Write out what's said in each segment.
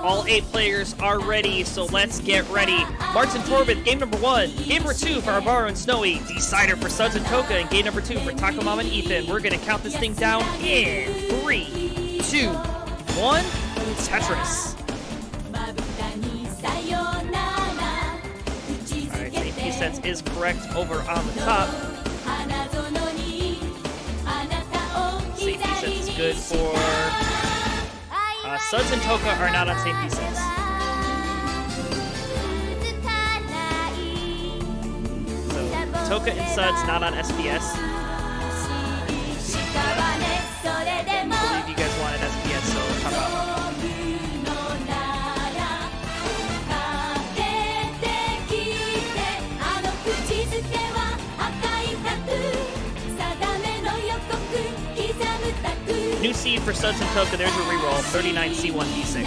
All 8 players are ready, so let's get ready. Martin Torbeth, game number 1. Game number 2 for Arbaro and Snowy. Decider for Suds and Toka, and game number 2 for TACOMOM and Ethan. We're gonna count this thing down in 3, 2, 1. Tetris. Alright, safety sense is correct over on the top. Safety sense is good for Suds and Toka are not on safety sense. So Toka and Suds not on SPS. I believe you guys wanted SPS, so how about? New seed for Suds and Toka. There's a reroll. 39 C1 D6.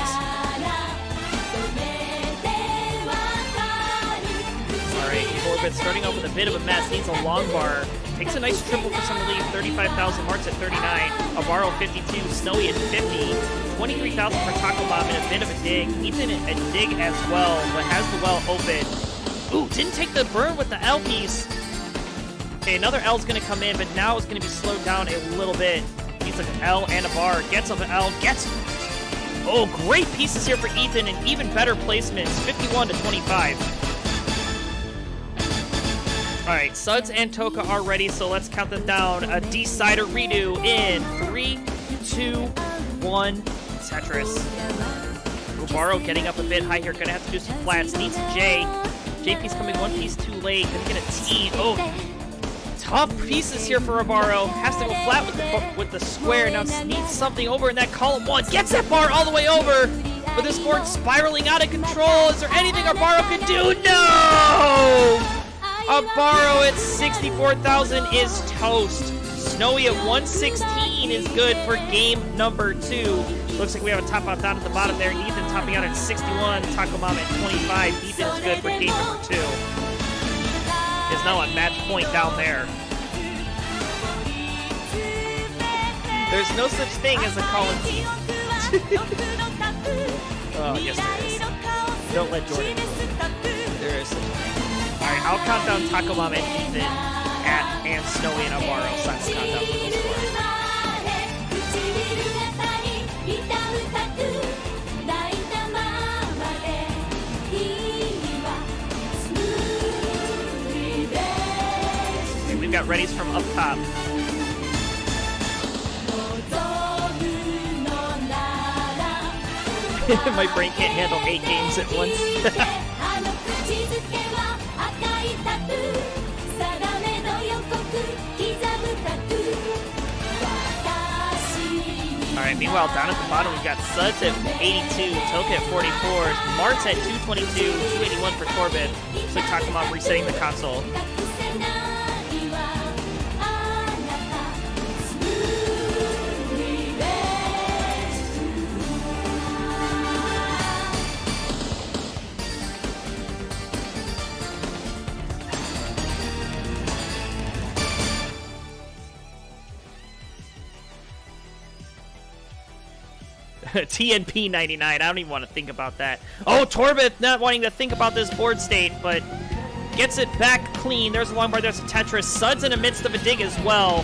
Alright, Corbett starting off with a bit of a mess. Needs a long bar. Takes a nice triple for some relief. 35,000. Marks at 39. Arbaro 52. Snowy at 50. 23,000 for TACOMOM and a bit of a dig. Ethan a dig as well, but has the well open. Ooh, didn't take the burn with the L piece. Okay, another L's going to come in, but now it's going to be slowed down a little bit. Needs like an L and a bar. Gets up an L. Gets... Oh, great pieces here for Ethan and even better placements. 51 to 25. Alright, Suds and Toka are ready, so let's count them down. A Decider redo in 3, 2, 1. Tetris. Arbaro getting up a bit high here. Gonna have to do some flats. Needs a J. J piece coming one piece too late. Gonna get a T. Oh, tough pieces here for Arbaro. Has to go flat with the square. Now needs something over in that column 1. Gets that bar all the way over. But this board spiraling out of control. Is there anything Arbaro can do? No! Arbaro at 64,000 is toast. Snowy at 116 is good for game number 2. Looks like we have a top out down at the bottom there. Ethan topping out at 61. TACOMOM at 25. Ethan is good for game number 2. Is now on match point down there. There's no such thing as a Colin. Oh, yes there is. Don't let Jordan know. There is such a thing. Alright, I'll count down TACOMOM and Ethan and Snowy and Arbaro. Simon countdown for the score. Okay, we've got readies from up top. My brain can't handle 8 games at once. Alright, meanwhile, down at the bottom, we've got Suds at 82, Toka at 44, Mart's at 222, 281 for Torbeth. Looks like TACOMOM resetting the console. TNP 99. I don't even want to think about that. Oh, Torbeth not wanting to think about this board state, but gets it back clean. There's a long bar. There's a Tetris. Suds in the midst of a dig as well.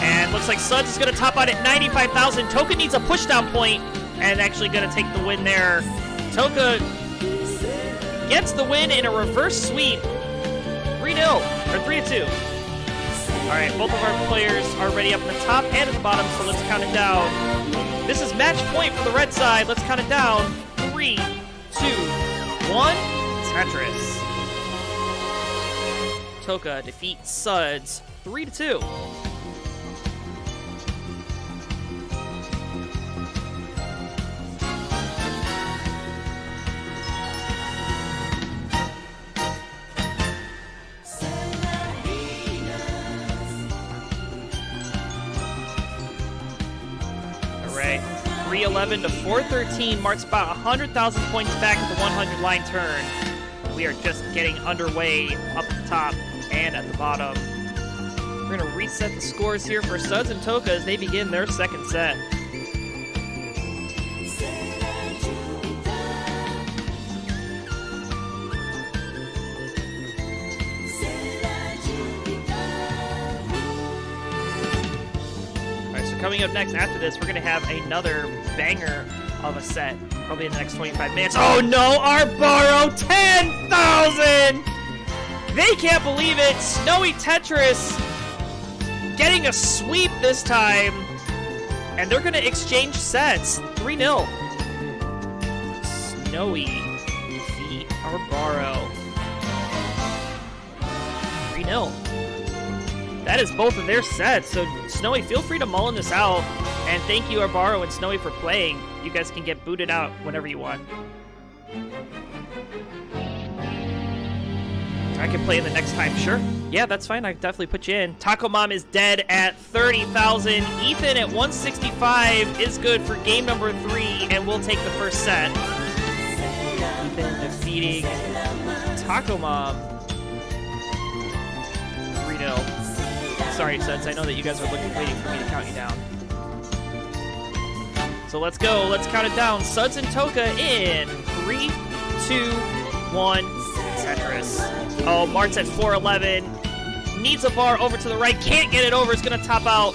And looks like Suds is going to top out at 95,000. Toka needs a pushdown point and actually going to take the win there. Toka gets the win in a reverse sweep. 3-0 or 3-2. Alright, both of our players are ready up at the top and at the bottom, so let's count it down. This is match point for the red side. Let's count it down. 3, 2, 1. Tetris. Toka defeats Suds 3-2. Right, 311 to 413 marks about 100,000 points back at the 100 line turn. We are just getting underway up at the top and at the bottom. We're going to reset the scores here for Suds and Toka as they begin their second set. coming up next after this, we're going to have another banger of a set, probably in the next 25 minutes. Oh no, Arbaro, 10,000! They can't believe it. Snowy Tetris getting a sweep this time. And they're going to exchange sets. 3-0. Snowy defeat Arbaro. 3-0. That is both of their sets. So, Snowy, feel free to mullen this out. And thank you, Arbaro and Snowy, for playing. You guys can get booted out whenever you want. I can play in the next time, sure. Yeah, that's fine. I can definitely put you in. TACOMOM is dead at 30,000. Ethan at 165 is good for game number 3, and we'll take the first set. Ethan defeating TACOMOM 3-0. Sorry, Suds. I know that you guys are waiting for me to count you down. So let's go. Let's count it down. Suds and Toka in 3, 2, 1. Tetris. Oh, Mart's at 411. Needs a bar over to the right. Can't get it over. It's going to top out.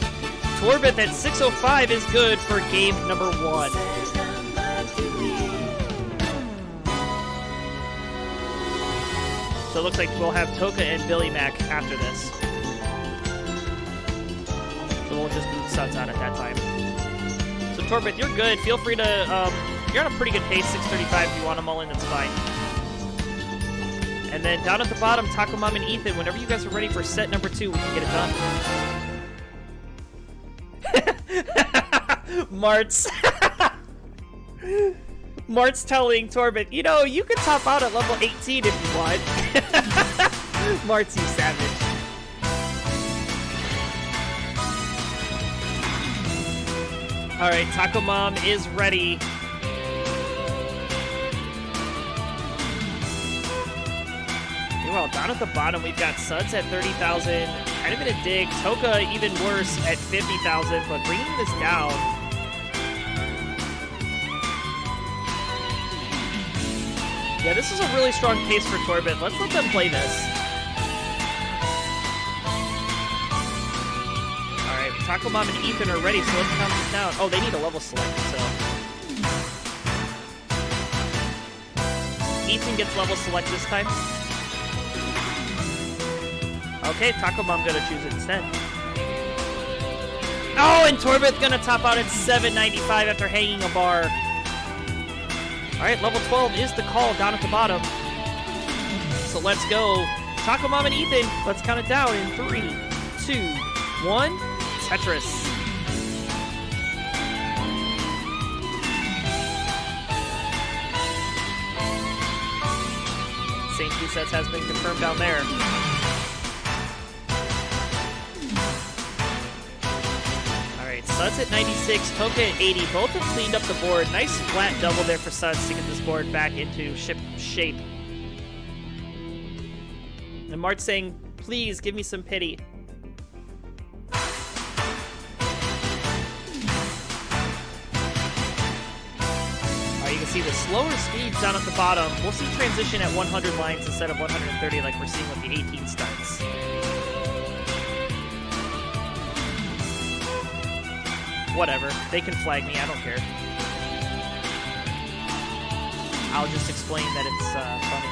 Torbeth at 605 is good for game number 1. So it looks like we'll have Toka and Billy Mac after this. So we'll just boot Suds out at that time. So Torbeth, you're good. Feel free to, you're on a pretty good pace, 635 if you want to mull in, that's fine. And then down at the bottom, TACOMOM and Ethan, whenever you guys are ready for set number 2, we can get it done. Mart's. Mart's telling Torbeth, you know, you can top out at level 18 if you want. Mart's, you savage. Alright, TACOMOM is ready. Well, down at the bottom, we've got Suds at 30,000. Kind of in a dig. Toka even worse at 50,000, but bringing this down. Yeah, this is a really strong pace for Torbeth. Let's let them play this. Alright, TACOMOM and Ethan are ready, so let's count this down. Oh, they need a level select, so. Ethan gets level select this time. Okay, TACOMOM gonna choose it instead. Oh, and Torbeth gonna top out at 795 after hanging a bar. Alright, level 12 is the call down at the bottom. So let's go. TACOMOM and Ethan, let's count it down in 3, 2, 1. Tetris. Safety sets has been confirmed down there. Suds at 96, Toka at 80. Both have cleaned up the board. Nice flat double there for Suds to get this board back into shape. And Mart's saying, please give me some pity. You can see the slower speeds down at the bottom. We'll see transition at 100 lines instead of 130 like we're seeing with the 18 starts. Whatever. They can flag me. I don't care. I'll just explain that it's funny.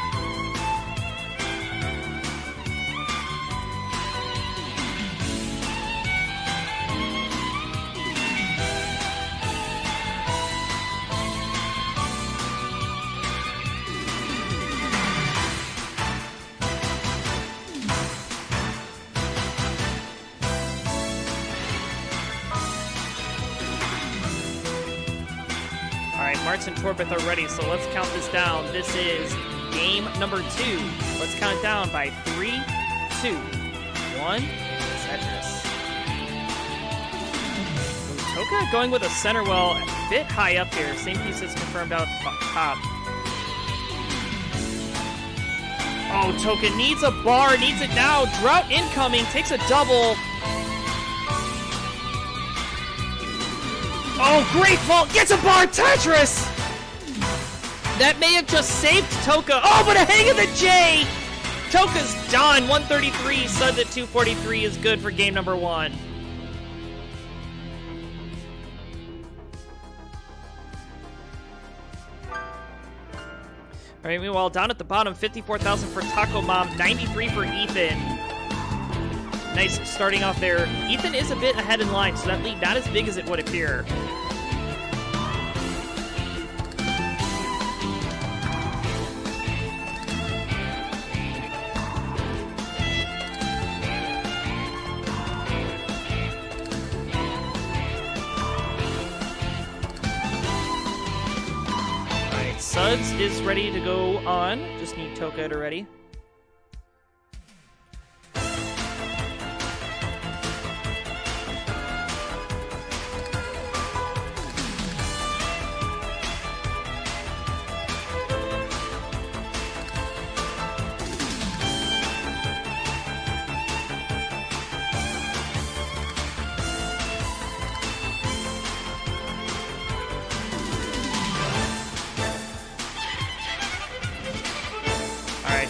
Martz and Torbeth are ready, so let's count this down. This is game number 2. Let's count it down by 3, 2, 1. Tetris. Ooh, Toka going with a center well, a bit high up here. Same piece is confirmed out top. Oh, Toka needs a bar, needs it now. Drought incoming, takes a double. Oh, great vault! Gets a bar! Tetris! That may have just saved Toka. Oh, but a hang of the J! Toka's done. 133. Suds at 243 is good for game number 1. All right, meanwhile, down at the bottom, 54,000 for TACOMOM, 93 for Ethan. Nice starting off there. Ethan is a bit ahead in line, so that lead not as big as it would appear. Suds is ready to go on. Just need Toka to ready.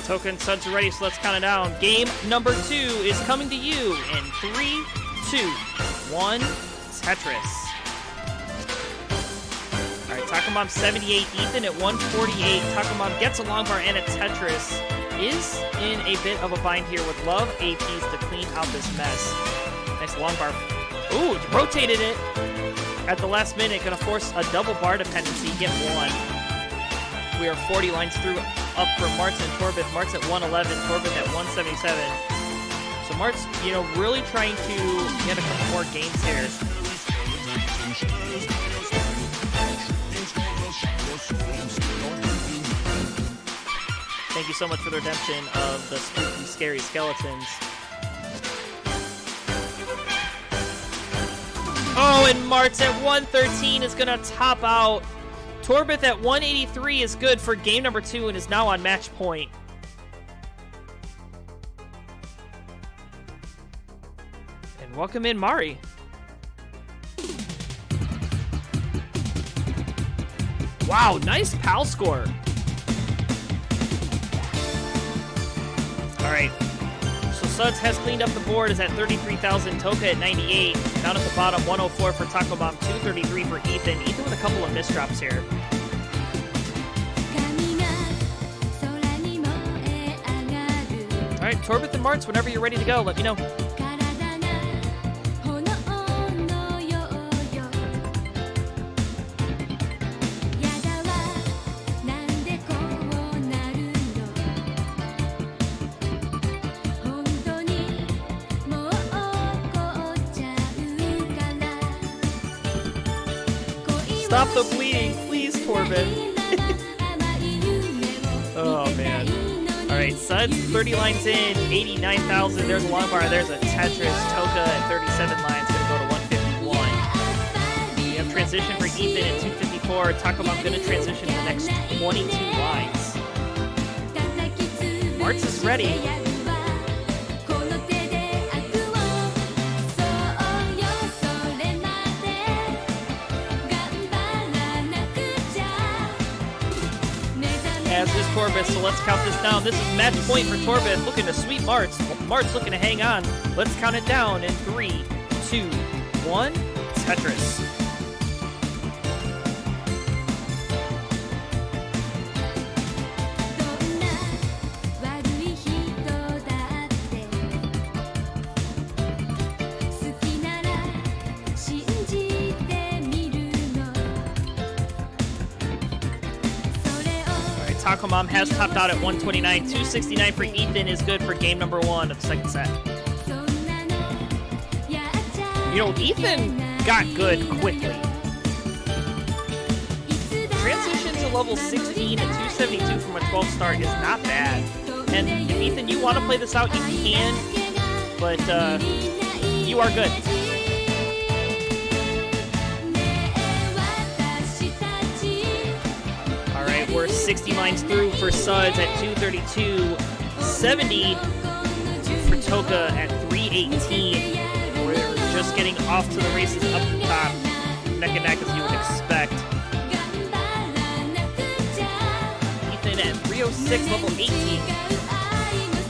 Toka and Suds are ready, so let's count it down. Game number 2 is coming to you in 3, 2, 1, Tetris. All right, TACOMOM 78, Ethan at 148. TACOMOM gets a long bar and a Tetris. Is in a bit of a bind here with Love APs to clean out this mess. Nice long bar. Ooh, rotated it at the last minute. Gonna force a double bar dependency, get one. We are 40 lines through. Up for Martz and Torbeth. Martz at 111, Torbeth at 177. So Martz, really trying to get a couple more gains here. Thank you so much for the redemption of the spooky, scary skeletons. Oh, and Martz at 113 is going to top out. Torbeth at 183 is good for game number 2 and is now on match point. And welcome in Mari. Wow, nice PAL score. All right. So Suds has cleaned up the board, is at 33,000. Toka at 98. Down at the bottom, 104 for TACOMOM, 233 for Ethan. Ethan with a couple of misdrops here. All right, Torbeth and Martz, whenever you're ready to go, let me know. Stop the bleeding, please, Torbeth. Oh, man. All right, Suds, 30 lines in, 89,000. There's a long bar. There's a Tetris. Toka at 37 lines, going to go to 151. We have transition for Ethan at 254. TACOMOM going to transition to the next 22 lines. Martz is ready. As is Torbeth, so let's count this down. This is match point for Torbeth, looking to sweep Martz. Martz looking to hang on. Let's count it down in 3, 2, 1, Tetris. TACOMOM has topped out at 129. 269 for Ethan is good for game number 1 of the second set. Ethan got good quickly. Transition to level 16 at 272 from a 12 start is not bad. And if Ethan, you want to play this out, you can, but you are good. We're 60 lines through for Suds at 232, 70 for Toka at 318. We're just getting off to the races up the top, neck and neck as you would expect. Ethan at 306, level 18.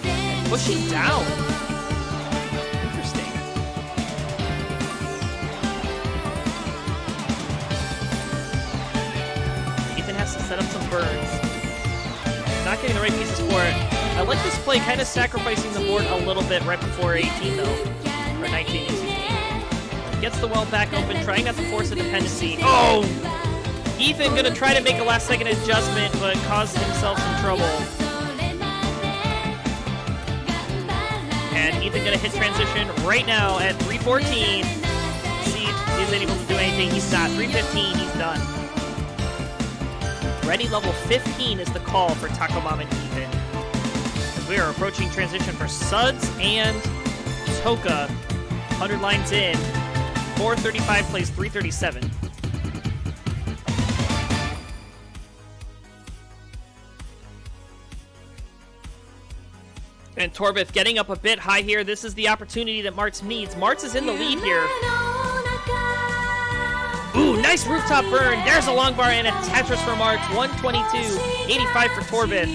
And pushing down. Interesting. Ethan has to set up some burns. not getting the right pieces for it. I like this play, kind of sacrificing the board a little bit right before 18, though. Or 19, excuse me. Gets the well back open, trying not to force a dependency. Oh! Ethan gonna try to make a last-second adjustment, but caused himself some trouble. And Ethan gonna hit transition right now at 3:14. See if he's able to do anything. He's not. 3:15, he's done. Ready level 15 is the call for TACOMOM and Ethan. As we are approaching transition for Suds and Toka. 100 lines in. 435 plays 337. And Torbeth getting up a bit high here. This is the opportunity that Martz needs. Martz is in the lead here. Ooh, nice rooftop burn. There's a long bar and a Tetris for Martz. 122, 85 for Torbeth.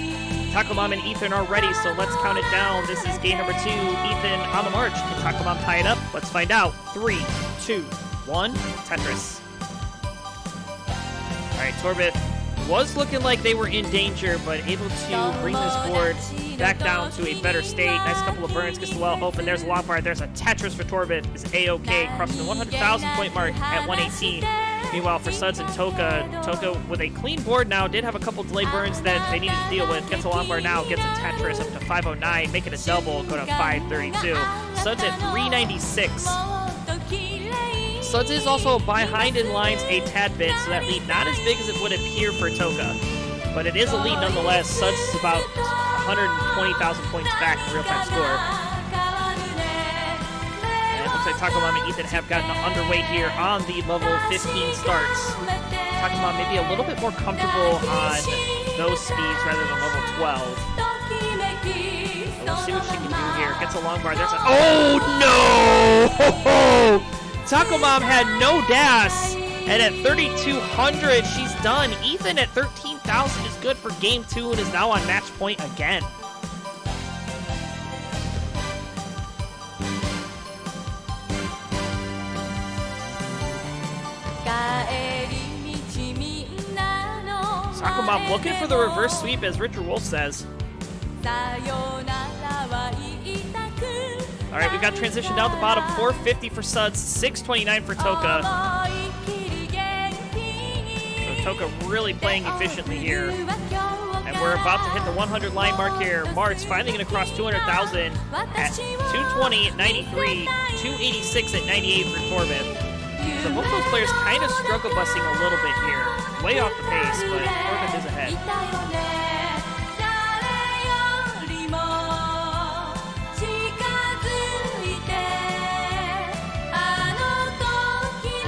TACOMOM and Ethan are ready, so let's count it down. This is game number 2. Ethan on the march. Can TACOMOM tie it up? Let's find out. 3, 2, 1, Tetris. All right, Torbeth was looking like they were in danger, but able to bring this board back down to a better state. Nice couple of burns, gets the well open. There's a long bar. There's a Tetris for Torbeth. Is A-OK, crossing the 100,000 point mark at 118. Meanwhile, for Suds and Toka with a clean board now, did have a couple delay burns that they needed to deal with. Gets a long bar now, gets a Tetris up to 509, make it a double, go to 532. Suds at 396. Suds is also behind in lines a tad bit, so that lead not as big as it would appear for Toka. But it is a lead nonetheless. Suds is about 120,000 points back in real-time score. And it looks like TACOMOM and Ethan have gotten underway here on the level 15 starts. TACOMOM maybe a little bit more comfortable on those speeds rather than level 12. So we'll see what she can do here. Gets a long bar. There's a... Oh, no! TACOMOM had no dash, and at 3,200, she's done. Ethan at 13,000 is good for game 2 and is now on match point again. TACOMOM looking for the reverse sweep, as Richard Wolf says. All right, we've got transition down the bottom. 450 for Suds, 629 for Toka. So Toka really playing efficiently here. And we're about to hit the 100 line mark here. Martz finally going to cross 200,000 at 220 at 93, 286 at 98 for Torbeth. So both those players kind of struggle busing a little bit here. Way off the pace, but Torbeth is ahead.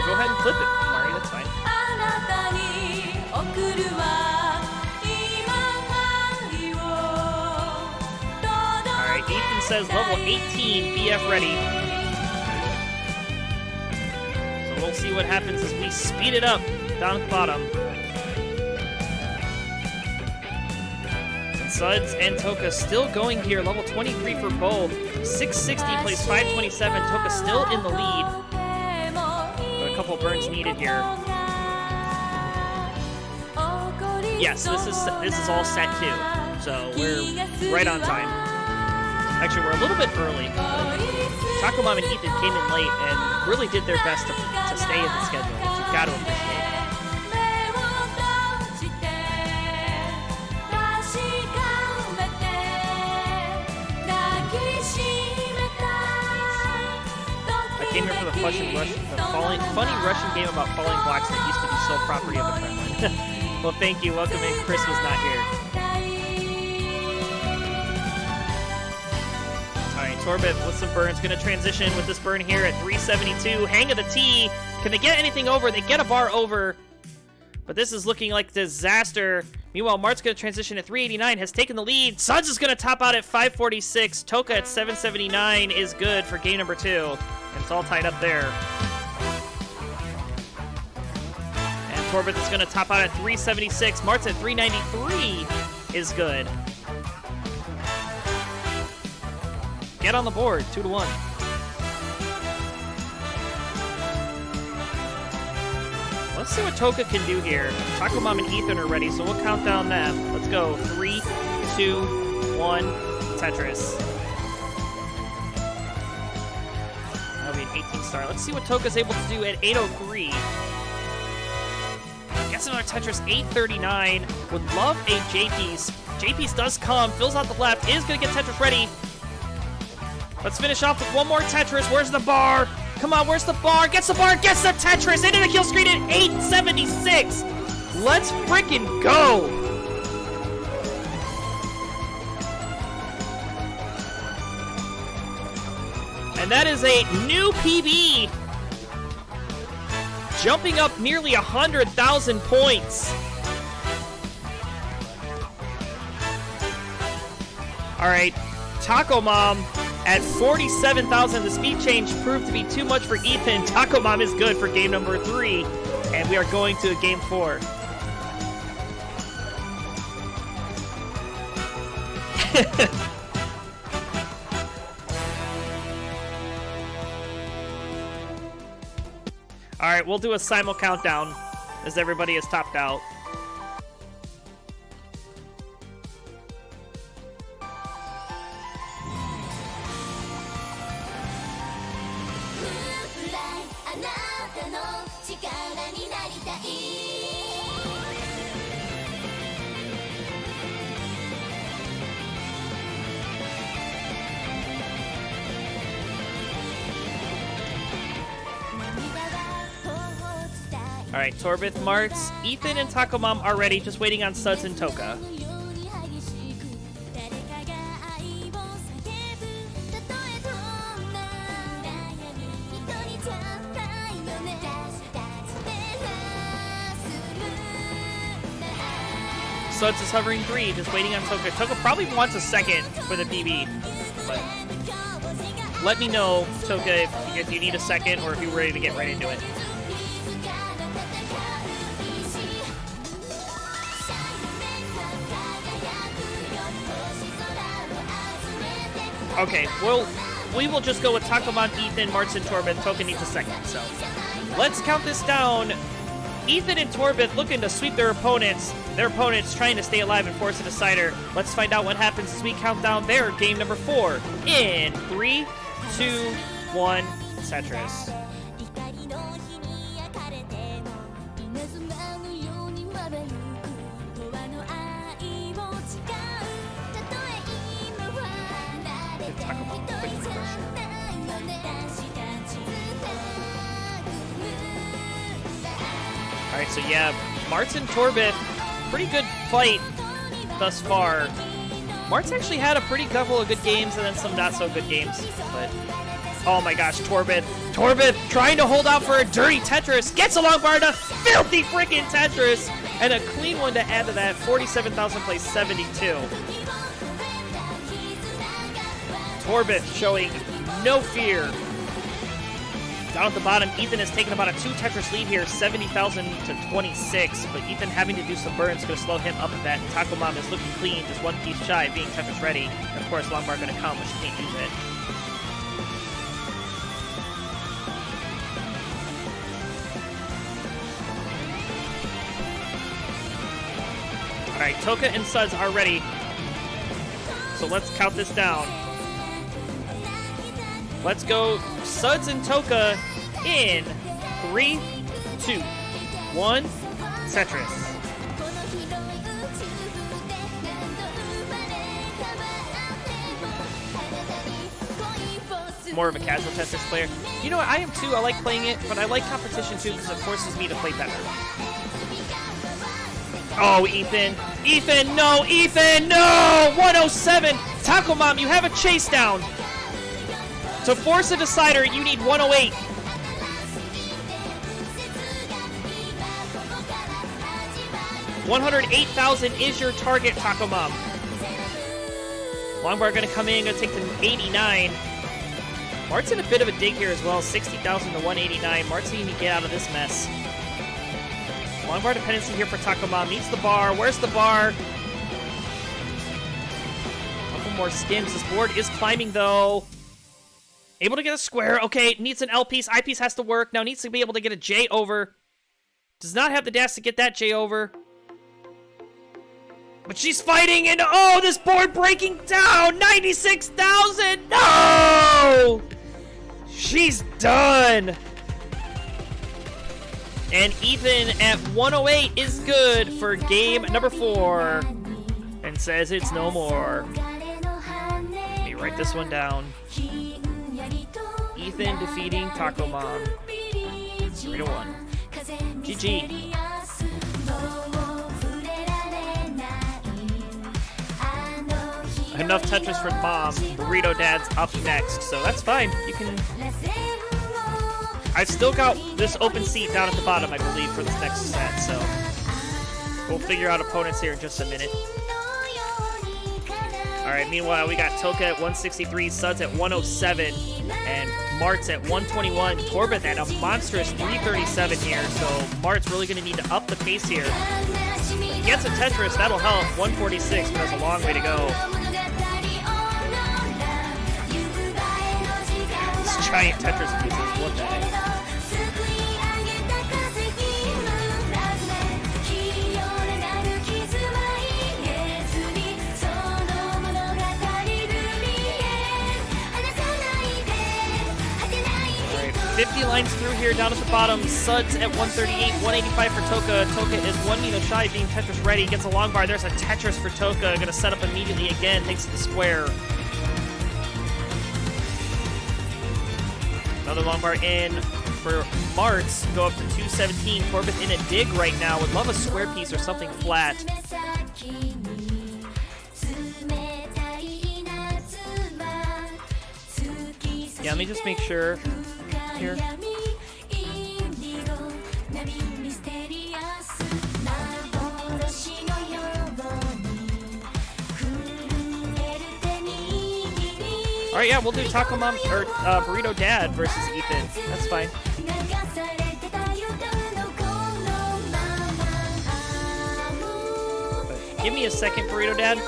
Go ahead and clip it, Mari, that's fine. Alright, Ethan says level 18, BF ready. So we'll see what happens as we speed it up down at the bottom. And Suds and Toka still going here, level 23 for both. 660 plays 527, Toka still in the lead. Couple burns needed here. Yes, this is all set too, so we're right on time. Actually, we're a little bit early. TACOMOM and Ethan came in late and really did their best to stay in the schedule, which you've got to appreciate. Came here for the funny Russian game about falling blocks that used to be sole property of the Kremlin. Well, thank you. Welcome in. Chris was not here. All right, Torbeth with some burns. Going to transition with this burn here at 372. Hang of the tee. Can they get anything over? They get a bar over. But this is looking like disaster. Meanwhile, Mart's going to transition at 389, has taken the lead. Suds is going to top out at 546. Toka at 779 is good for game number 2. And it's all tied up there. And Torbeth is going to top out at 376. Mart's at 393 is good. Get on the board, 2-1. Let's see what Toka can do here. TACOMOM and Ethan are ready, so we'll count down them. Let's go. 3, 2, 1, Tetris. That'll be an 18 star. Let's see what Toka's able to do at 803. Gets another Tetris, 839. Would love a J-piece. J-piece does come, fills out the left, is going to get Tetris ready. Let's finish off with one more Tetris. Where's the bar? Come on, where's the bar? Gets the bar, gets the Tetris into the kill screen at 876. Let's freaking go. And that is a new PB. Jumping up nearly 100,000 points. All right, TACOMOM at 47,000. The speed change proved to be too much for Ethan. TACOMOM is good for game number 3, and we are going to game 4. All right, we'll do a simul countdown as everybody is topped out. All right, Torbith, Martz, Ethan, and TACOMOM are ready, just waiting on Suds and Toka. Suds is hovering 3, just waiting on Toka. Toka probably wants a second for the PB, but let me know, Toka, if you need a second or if you're ready to get right into it. Okay, we will just go with TACOMOM, Ethan, Martz, and Torbith. Toka needs a second, so let's count this down. Ethan and Torbith looking to sweep their opponents trying to stay alive and force a decider. Let's find out what happens as we count down their game number 4 in 3, 2, 1, Tetris. Alright, so yeah, Martz and Torbith, pretty good fight thus far. Martz actually had a pretty couple of good games and then some not so good games, but oh my gosh, Torbith trying to hold out for a dirty Tetris, gets a long bar, a filthy freaking Tetris, and a clean one to add to that. 47,000 plays 72. Torbith showing no fear. Down at the bottom, Ethan has taken about a 2 Tetris lead here, 70,000 to 26, but Ethan having to do some burns is going to slow him up a bit. TACOMOM is looking clean, just 1 piece shy of being Tetris ready. And of course, long bar going to come, but she can't use it. Alright, Toka and Suds are ready. So let's count this down. Let's go Suds and Toka in 3, 2, 1, Tetris. More of a casual Tetris player. You know what, I am too. I like playing it, but I like competition too because it forces me to play better. Oh, Ethan. Ethan, no! Ethan, no! 107! TACOMOM, you have a chase down! To force a decider, you need 108. $108,000 is your target, TACOMOM. Longbar going to come in, going to take to 89. Mart's in a bit of a dig here as well, 60,000 to 189. Mart's needing to get out of this mess. Longbar dependency here for TACOMOM. Needs the bar. Where's the bar? A couple more skims. This board is climbing, though. Able to get a square. Okay, needs an L piece. I piece has to work. Now needs to be able to get a J over. Does not have the dash to get that J over. But she's fighting, and oh, this board breaking down! 96,000! No! She's done! And Ethan at 108 is good for game number 4. And says it's no more. Let me write this one down. Ethan defeating TACOMOM. 3-1. GG. Enough Tetris for Mom. Burrito Dad's up next, so that's fine. You can... I've still got this open seat down at the bottom, I believe, for this next set, so... We'll figure out opponents here in just a minute. Alright, meanwhile, we got Toka at 163, Suds at 107, and Mart's at 121. Torbeth at a monstrous 337 here, so Mart's really going to need to up the pace here. If he gets a Tetris, that'll help. 146, but that's a long way to go. These giant Tetris pieces, what the heck? Alright, 50 lines through here, down at the bottom. Suds at 138, 185 for Toka. Toka is 1 Nino shy of being Tetris ready. Gets a long bar. There's a Tetris for Toka. Gonna set up immediately again, thanks to the square. Another long bar in for Martz. Go up to 217. Torbeth in a dig right now. Would love a square piece or something flat. Yeah, let me just make sure here. Alright, yeah, we'll do TACOMOM or Burrito Dad versus Ethan. That's fine. But give me a second, Burrito Dad,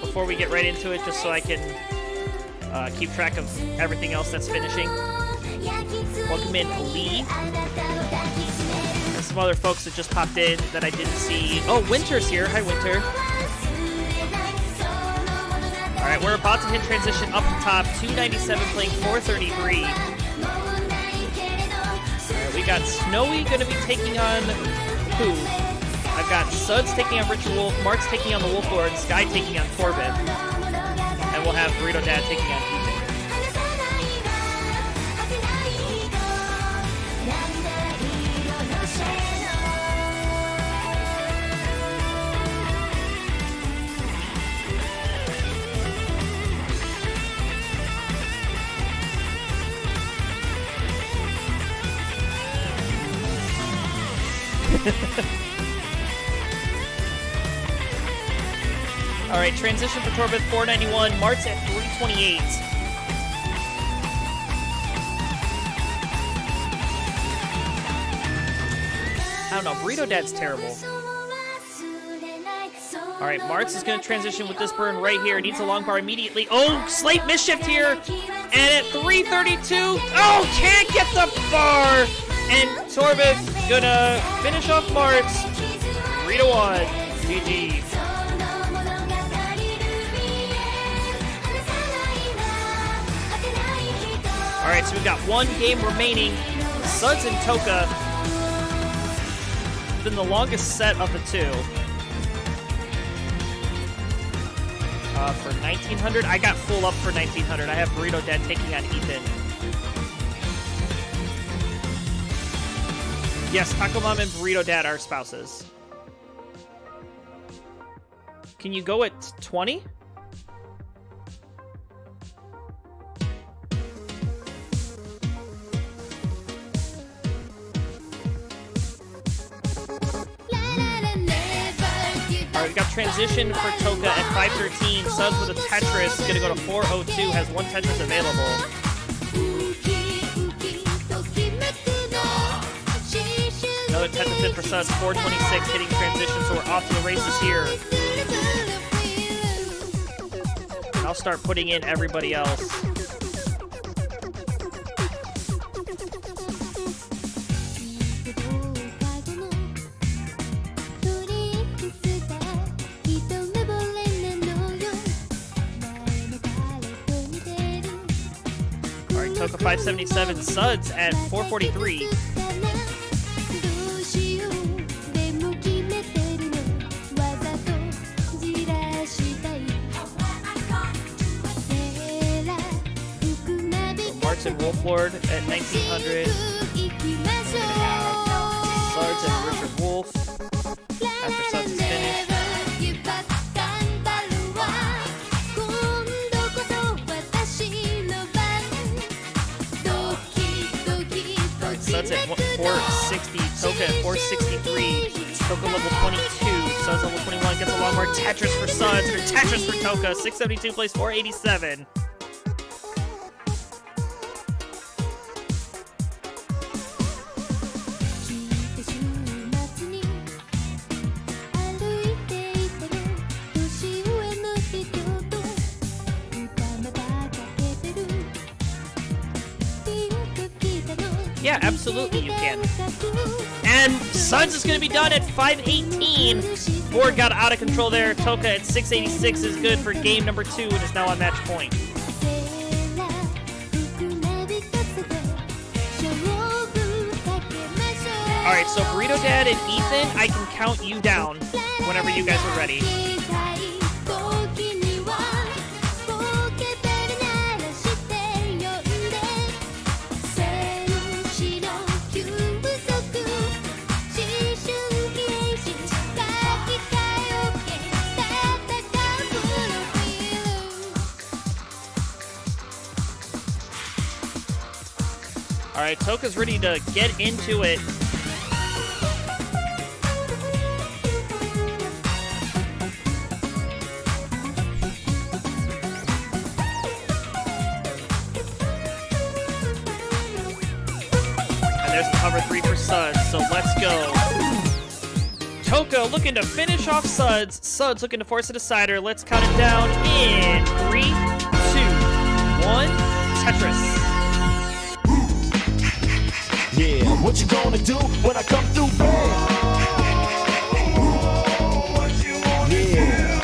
before we get right into it, just so I can keep track of everything else that's finishing. Welcome in Lee. And some other folks that just popped in that I didn't see. Oh, Winter's here. Hi, Winter. Alright, we're about to hit transition up the top. 297 playing 433. Alright, we got Snowy going to be taking on who? I've got Suds taking on Richard Wolf, Mark's taking on the Wolf Lord, Sky taking on Corbin. And we'll have Burrito Dad taking on Ethan. Alright, transition for Torbeth, 491. Martz at 328. I don't know, Burrito Dad's terrible. Alright, Martz is going to transition with this burn right here. Needs a long bar immediately. Oh, slight misshift here. And at 332, oh, can't get the bar. And Torbeth gonna finish off Martz. 3-1. GG. Alright, so we've got one game remaining. Suds and Toka. It's been the longest set of the two. For 1900, I got full up for 1900. I have Burrito Dad taking on Ethan. Yes, TACOMOM and Burrito Dad are spouses. Can you go at 20? Alright, we got transition for Toka at 513. Suds with a Tetris, gonna go to 402, has one Tetris available. Another Tetris in for Suds, 426, hitting transition, so we're off to the races here. And I'll start putting in everybody else. Toka 577, Suds at 443. And Wolflord at 1900. We're gonna have Suds and Richard Wolf after Suds is finished. Alright, Suds at 460, Toka at 463, Toka level 22, Suds level 21 gets a lot more Tetris for Suds, or Tetris for Toka, 672 plays 487. Yeah, absolutely you can. And Suds is going to be done at 518. Board got out of control there. Toka at 686 is good for game number 2 and is now on match point. Alright, so Burrito Dad and Ethan, I can count you down whenever you guys are ready. Alright, Toka's ready to get into it. And there's the hover 3 for Suds, so let's go. Toka looking to finish off Suds. Suds looking to force a decider. Let's count it down in 3, 2, 1, Tetris. Yeah, what you gonna do when I come through, bang? Yeah,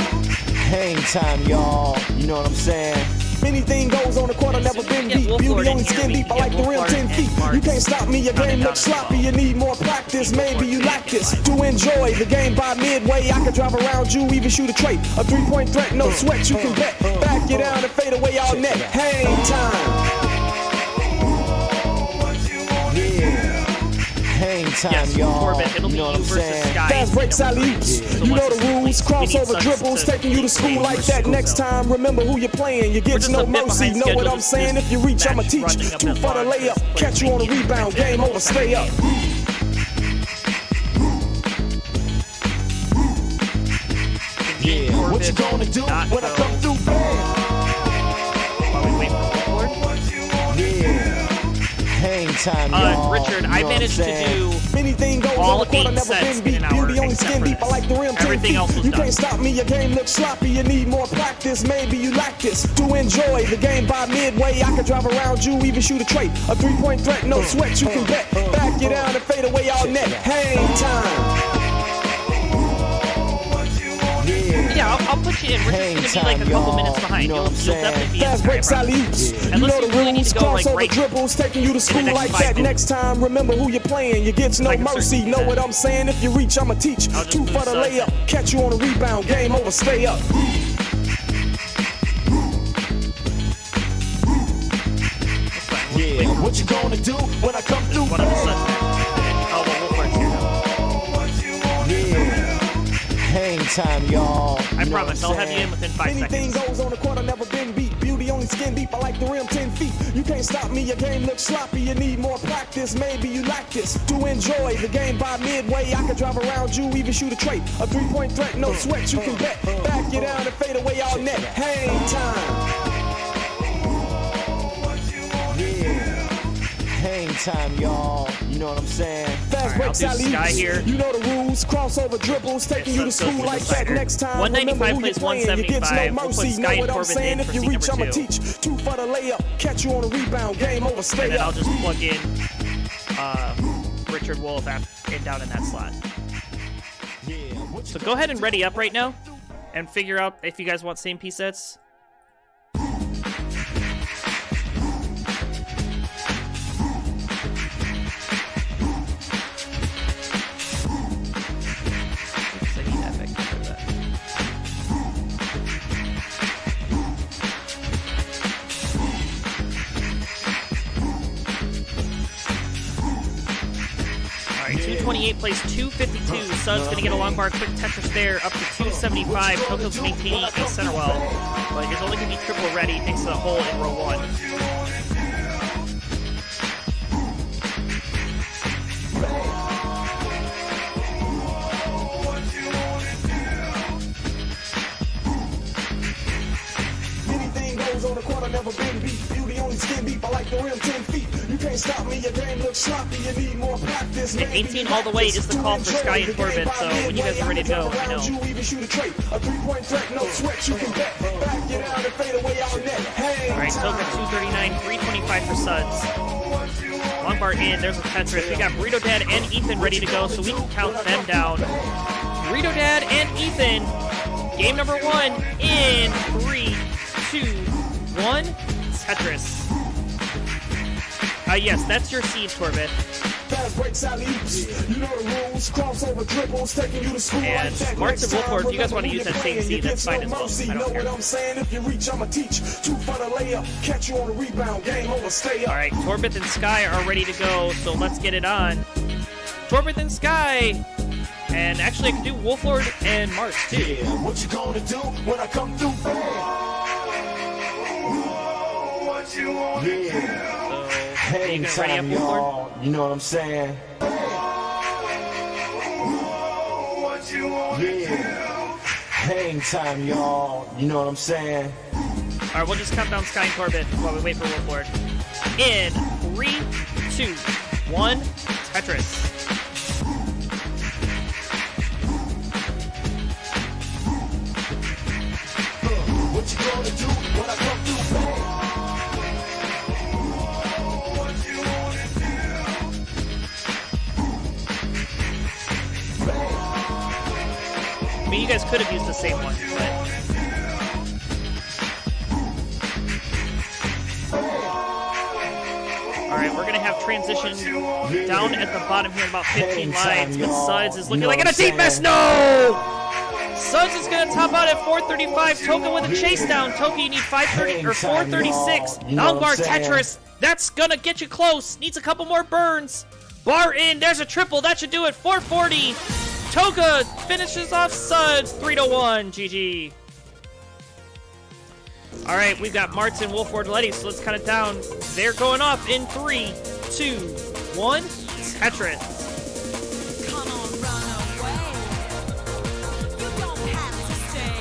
hang time, y'all. You know what I'm saying? Anything goes on the court, I've never been beat. Beauty on the skin deep, I like the rim 10 feet. You can't stop me, your game looks sloppy. You need more practice, maybe you like this. To enjoy the game by midway, I can drive around you, even shoot a trait. A 3-point threat, no sweat, you can bet. Back you down and fade away all net. Hang time. Hang time, yes, y'all. Corbin, it'll you know be what you I'm versus saying? Sky. Fast breaks, alley-oops. So you know the rules. Crossover dribbles, to taking you to school like that. Next time, remember who you're playing. You get no mercy. Know what I'm saying? If you reach, I'ma teach. 2 for the layup. Catch you on the rebound. Game over. Stay up. Yeah, what you gonna do when I come through, bang? While we wait for the board. Yeah. Hang time, y'all. Richard, I managed to do anything goes all on the court, 8 I never sets been in beat. an hour, Beauty on the except skin for deep, I like the rim 10 everything feet. else was You done. can't stop me, your game looks sloppy. You need more practice, maybe you like this. To enjoy the game by midway, I can drive around you, even shoot a trait. A 3-point threat, no sweat, you can bet. Back you down and fade away all net. Hang time. Yeah, I'll put you in. Richard's gonna be like a couple minutes behind. You'll definitely be fast breaks, alley-oops. You know the rules. Crossover dribbles, taking you to school like that. Next time, remember who you're playing. You get no mercy. Know what I'm saying? If you reach, I'ma teach. 2 for the layup. Catch you on the rebound. Game over. Stay up. Yeah, what you gonna do when I come through? One of the Suds matches. Oh, well, Wolfhard's here now. Hang time, y'all. I promise, I'll have you in within 5 Anything seconds. goes on the court, I've never been beat. Beauty only skin deep, I like the rim 10 feet. You can't stop me, your game looks sloppy. You need more practice, maybe you like this. To enjoy the game by midway, I can drive around you, even shoot a trait. A 3-point threat, no sweat, you can bet. Back you down and fade away all net. Hang time. Hang time, y'all. You know what I'm saying? Fast breaks, alley-oops. You know the rules. Crossover dribbles, taking you to school like that. Next time, 195 plays 175. We'll put Sky and Corbin in for seat number 2. I'ma teach. 2 for the layup. Catch you on the rebound. Game over. Stay and then up. I'll just plug in Richard Wolf down in that slot. So go ahead and ready up right now and figure out if you guys want same piece sets. 328 plays 252. Sud's going to get a long bar, quick Tetris there, up to 275. Toko's maintaining a center well, but he's only going to be triple ready thanks to the hole in row 1. On the court, I never been beat. Beauty only skin deep. I like the rim 10 feet. You can't stop me. Your game looks sloppy. You need more practice. And 18 all the way is the call for Sky and Corbett. So when you guys are ready to go, you know. You even shoot a trait. A 3-point threat, no sweat. You can bet. Back it out and fade away out net. Hey. All right, Toka 239, 325 for Suds. Long bar in. There's a Tetris. We got Burrito Dad and Ethan ready to go, so we can count them down. Burrito Dad and Ethan. Game number 1 in 3, 2, 1, Tetris. Yes, that's your seed, Corbett. And Marks and Wolford, if you guys want to use that same seed, that's fine as well. I don't care. Alright, Torbeth and Sky are ready to go, so let's get it on. Torbeth and Sky! And actually, I can do Wolford and Marks, too. Yeah, what you gonna do when I come through? Yeah. So, are you gonna ready up, Wolford? You know what I'm saying? Yeah. Hang time, y'all. You know what I'm saying? Alright, we'll just count down Sky and Corbett while we wait for Wolford. In 3, 2, 1, Tetris. What you gonna do when I come through? I mean, you guys could have used the same one, but... Alright, we're gonna have transition down at the bottom here in about 15 lines, but Suds is looking like in a deep mess. No! Suds is gonna top out at 435. Toka with a chase down. Toka, you need 530 or 436. Nalgar Tetris. That's gonna get you close. Needs a couple more burns. Bar in. There's a triple. That should do it. 440. Toka finishes off Suds 3-1. GG. All right, we've got Martin, Wolford, Letty, so let's count it down. They're going off in 3, 2, 1. Tetris. Come on, run away. You don't have to stay.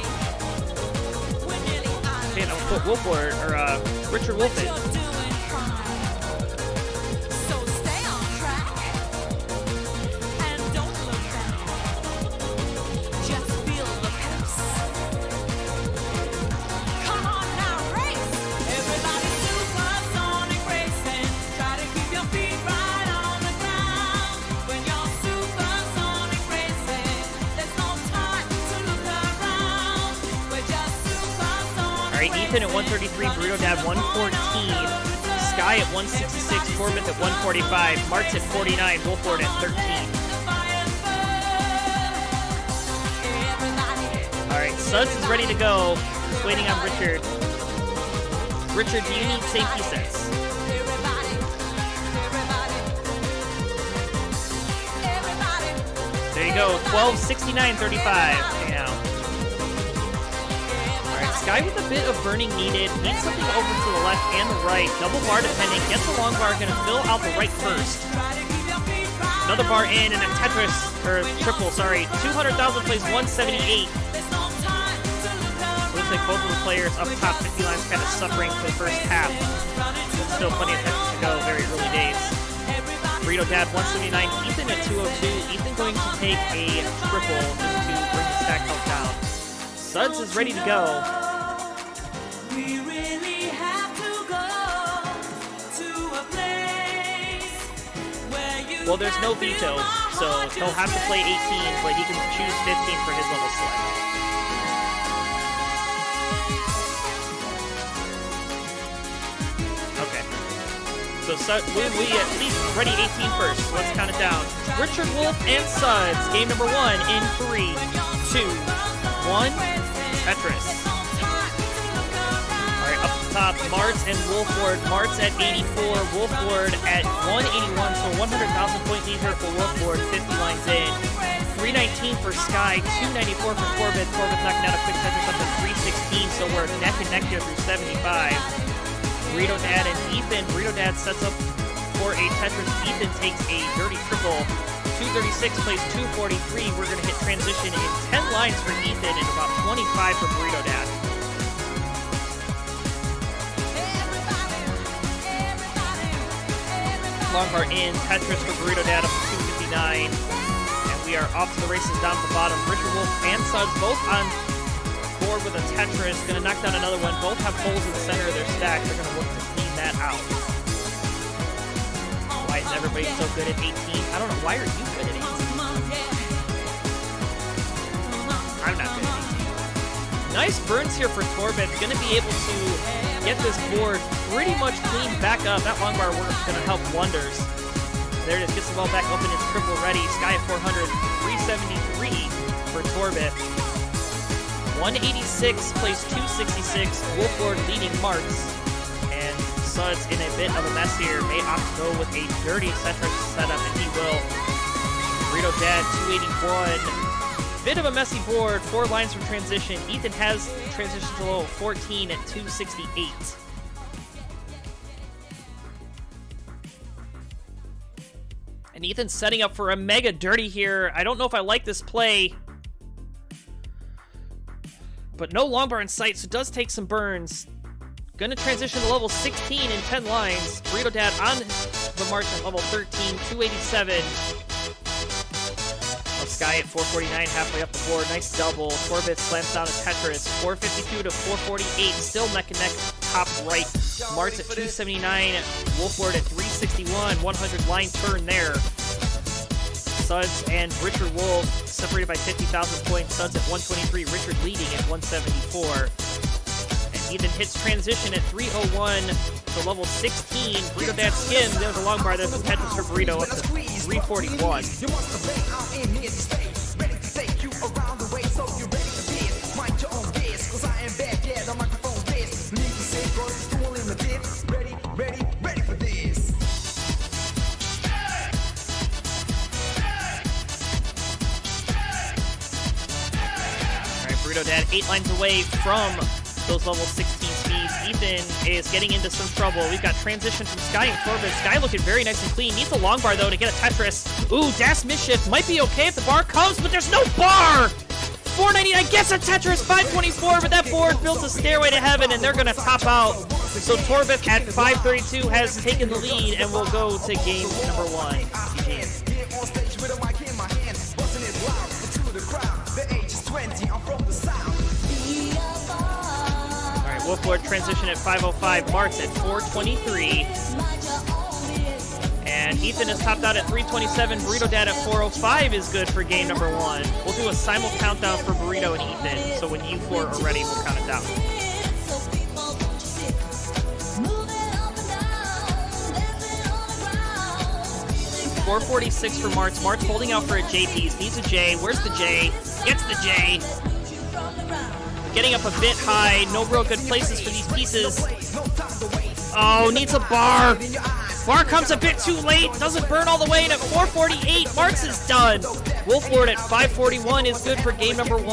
We're nearly out of Okay, I'll put Wolford, or Richard Wolf in. You're doing fine. So stay on track. And don't look back. Just feel the pace. Come on now, race. Everybody supersonic racing. Try to keep your feet right on the ground. When you're supersonic racing, there's no time to look around. We're just supersonic. All right, Ethan at 133, Burrito Dad 114, Sky at 166, Corbett at 145, Mart's at 49, Wolford at 13. All right, Suds is ready to go. Just waiting on Richard. Richard, do you need safety sets? There you go, 12, 69, 35. Hang out. All right, Sky with a bit of burning needed. Needs something over to the left and the right. Double bar depending. Gets the long bar. Gonna fill out the right first. Another bar in and a Tetris, or triple, sorry. 200,000 plays 178. Looks like both of the players up top 50 lines kind of suffering for the first half. Still plenty of Tetris to go, very early days. Burrito Dad 179, Ethan at 202. Ethan going to take a triple just to bring the stack health down. Suds is ready to go. We really have to go to a place where you Well, there's no veto, so he'll have to play 18, but he can choose 15 for his level select. Okay. So we at least ready 18 first. So let's count it down. Richard Wolf and Suds. Game number 1 in 3, 2, 1. Tetris. All right, up top. Martz and Wolford. Martz at 84, Wolford at 181, so 100,000 point lead here for Wolford, 50 lines in. 319 for Sky, 294 for Corbett. Corbett knocking out a quick Tetris up to 316, so we're neck and neck here through 75. Burrito Dad and Ethan. Burrito Dad sets up for a Tetris. Ethan takes a dirty triple. 236 plays 243. We're going to hit transition in 10 lines for Ethan and about 25 for Burrito Dad. Long bar in, Tetris for Burrito Dad up to 259. And we are off to the races down at the bottom. Richard Wolf and Suds both on board with a Tetris. Going to knock down another one. Both have holes in the center of their stack. They're going to look to clean that out. Why is everybody so good at 18? I don't know. Why are you good at 18? I'm not good at 18. Nice burns here for Torbett. Going to be able to get this board pretty much cleaned back up. That long bar work is going to help wonders. There it is. Gets the well back open. It's triple ready. Sky at 400. 373 for Torbett. 186 plays 266. Wolford leading Martz. And Suds in a bit of a mess here. May opt to go with a dirty Tetris setup, and he will. Burrito Dad 281. Bit of a messy board. 4 lines from transition. Ethan has transitioned to low 14 at 268. And Ethan's setting up for a mega dirty here. I don't know if I like this play. But no long bar in sight, so it does take some burns. Gonna transition to level 16 in 10 lines. Burrito Dad on the march at level 13, 287. Sky at 449, halfway up the board. Nice double. Corbett slams down a Tetris. 452 to 448. Still neck and neck, top right. Martz at 279. Wolford at 361. 100 line turn there. Suds and Richard Wolf separated by 50,000 points. Suds at 123. Richard leading at 174. And Ethan hits transition at 301 to level 16. Burrito Dad skins. There's a long bar. There's some Tetris for Burrito up to 341. Burrito Dad 8 lines away from those level 16 speeds. Ethan is getting into some trouble. We've got transition from Sky and Corbett. Sky looking very nice and clean. Needs a long bar, though, to get a Tetris. Ooh, Das Mischief might be okay if the bar comes, but there's no bar! 499 gets a Tetris, 524, but that board built a stairway to heaven, and they're going to top out. So Torbett at 532 has taken the lead, and will go to game number 1. Alright, Wolflord transition at 505, Martz at 423. And Ethan is topped out at 327. Burrito Dad at 405 is good for game number 1. We'll do a simul countdown for Burrito and Ethan, so when you 4 are ready, we'll count it down. 446 for Martz. Martz holding out for a J piece. Needs a J. Where's the J? Gets the J. Getting up a bit high. No real good places for these pieces. Oh, needs a bar. Bar comes a bit too late. Doesn't burn all the way in at 448. Martz is done. Wolflord at 541 is good for game number 1.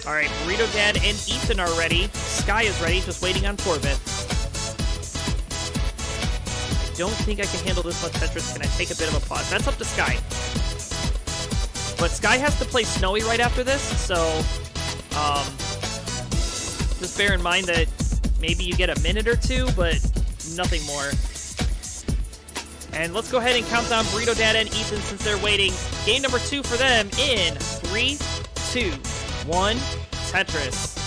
Alright, Burrito Dad and Ethan are ready. Sky is ready, just waiting on Corbett. I don't think I can handle this much Tetris. Can I take a bit of a pause? That's up to Sky. But Sky has to play Snowy right after this, so just bear in mind that maybe you get a minute or two, but nothing more. And let's go ahead and count down Burrito Dad and Ethan since they're waiting. Game number 2 for them in 3, 2, 1, Tetris.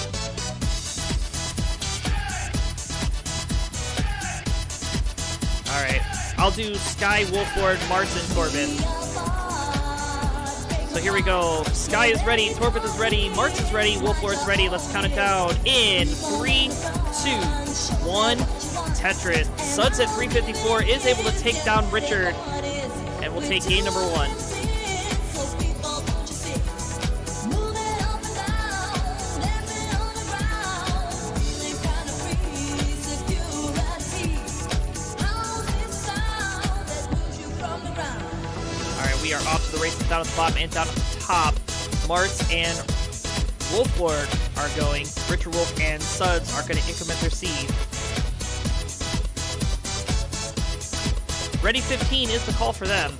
Alright, I'll do Sky, Wolflord, Martz, and Corbett. So here we go. Sky is ready, Corbett is ready, Martz is ready, Wolflord's ready. Let's count it down in 3, 2, 1, Tetris. Suds at 354 is able to take down Richard, and we'll take game number 1. down at the bottom and down at the top. Martz and Wolflord are going. Richard Wolf and Suds are going to increment their seed. Ready 15 is the call for them.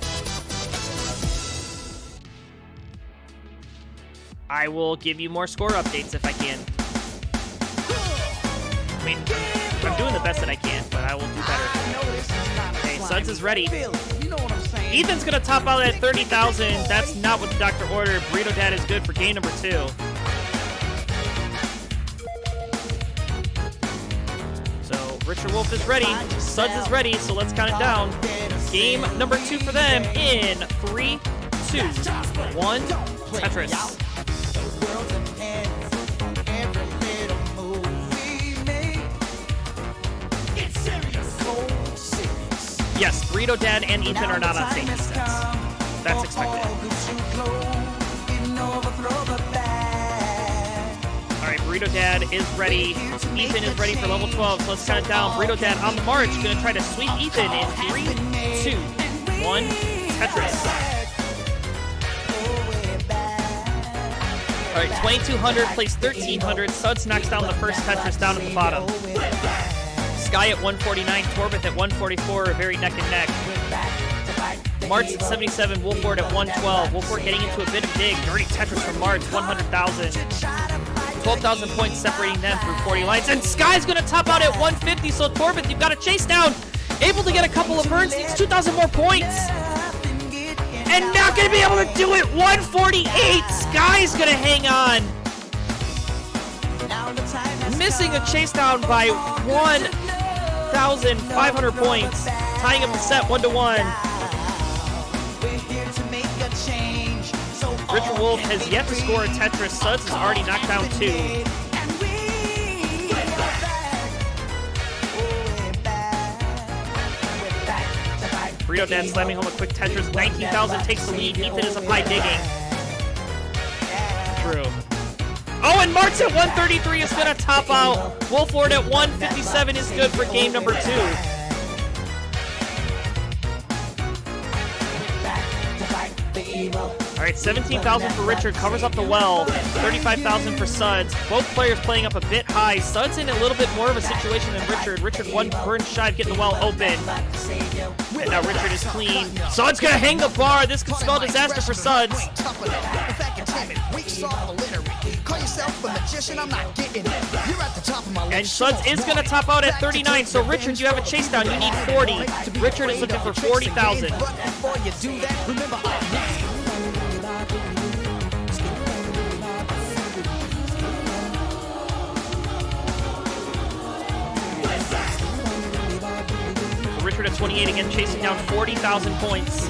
I will give you more score updates if I can. I mean, I'm doing the best that I can, but I will do better. Okay, Suds is ready. Ethan's going to top out at 30,000. That's not what the doctor ordered. Burrito Dad is good for game number 2. So, Richard Wolf is ready. Suds is ready, so let's count it down. Game number 2 for them in 3, 2, 1, Tetris. Yes, Burrito Dad and Ethan are not on safety sets. That's expected. Alright, Burrito Dad is ready. Ethan is ready for level 12, so let's count it down. Burrito Dad on the march, gonna try to sweep Ethan in 3, 2, 1, Tetris. Alright, 2200 plays 1300. Suds knocks down the first Tetris down at the bottom. Sky at 149, Torbeth at 144, very neck and neck. Martz at 77, Wolford at 112. Wolford getting into a bit of dig. Dirty Tetris from Martz, 100,000. 12,000 points separating them through 40 lines. And Sky's going to top out at 150, so Torbeth, you've got to chase down. Able to get a couple of burns, needs 2,000 more points. And not going to be able to do it, 148. Sky's going to hang on. Missing a chase down by 1,500 points, tying up the set 1-1. Richard Wolf has yet to score a Tetris. Suds has already knocked down 2. Burrito Dad slamming home a quick Tetris. 19,000 takes the lead. Ethan is up high digging. True. Oh, and Martz at 133 is going to top out. Wolflord at 157 is good for game number 2. All right, 17,000 for Richard, covers up the well. 35,000 for Suds. Both players playing up a bit high. Suds in a little bit more of a situation than Richard. Richard one burn shy of getting the well open. And now Richard is clean. Suds going to hang the bar. This could spell disaster for Suds. And Suds is going to top out at 39. So Richard, you have a chase down. You need 40. Richard is looking for 40,000. Richard at 28 again, chasing down 40,000 points.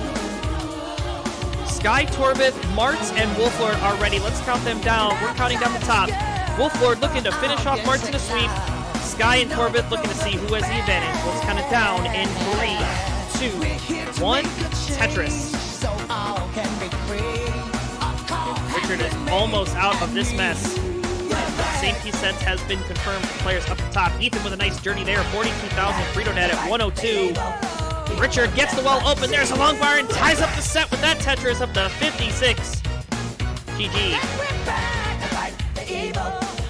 Sky, Torbeth, Martz, and Wolflord are ready. Let's count them down. We're counting down the top. Wolflord looking to finish off Martz in a sweep. Sky and Torbeth looking to see who has the advantage. Let's count it down in 3, 2, 1, Tetris. Richard is almost out of this mess. Safety sets has been confirmed for players up the top. Ethan with a nice journey there, 42,000. Burrito Dad at 102. Richard gets the well open. There's a long bar and ties up the set with that Tetris up to 56. GG.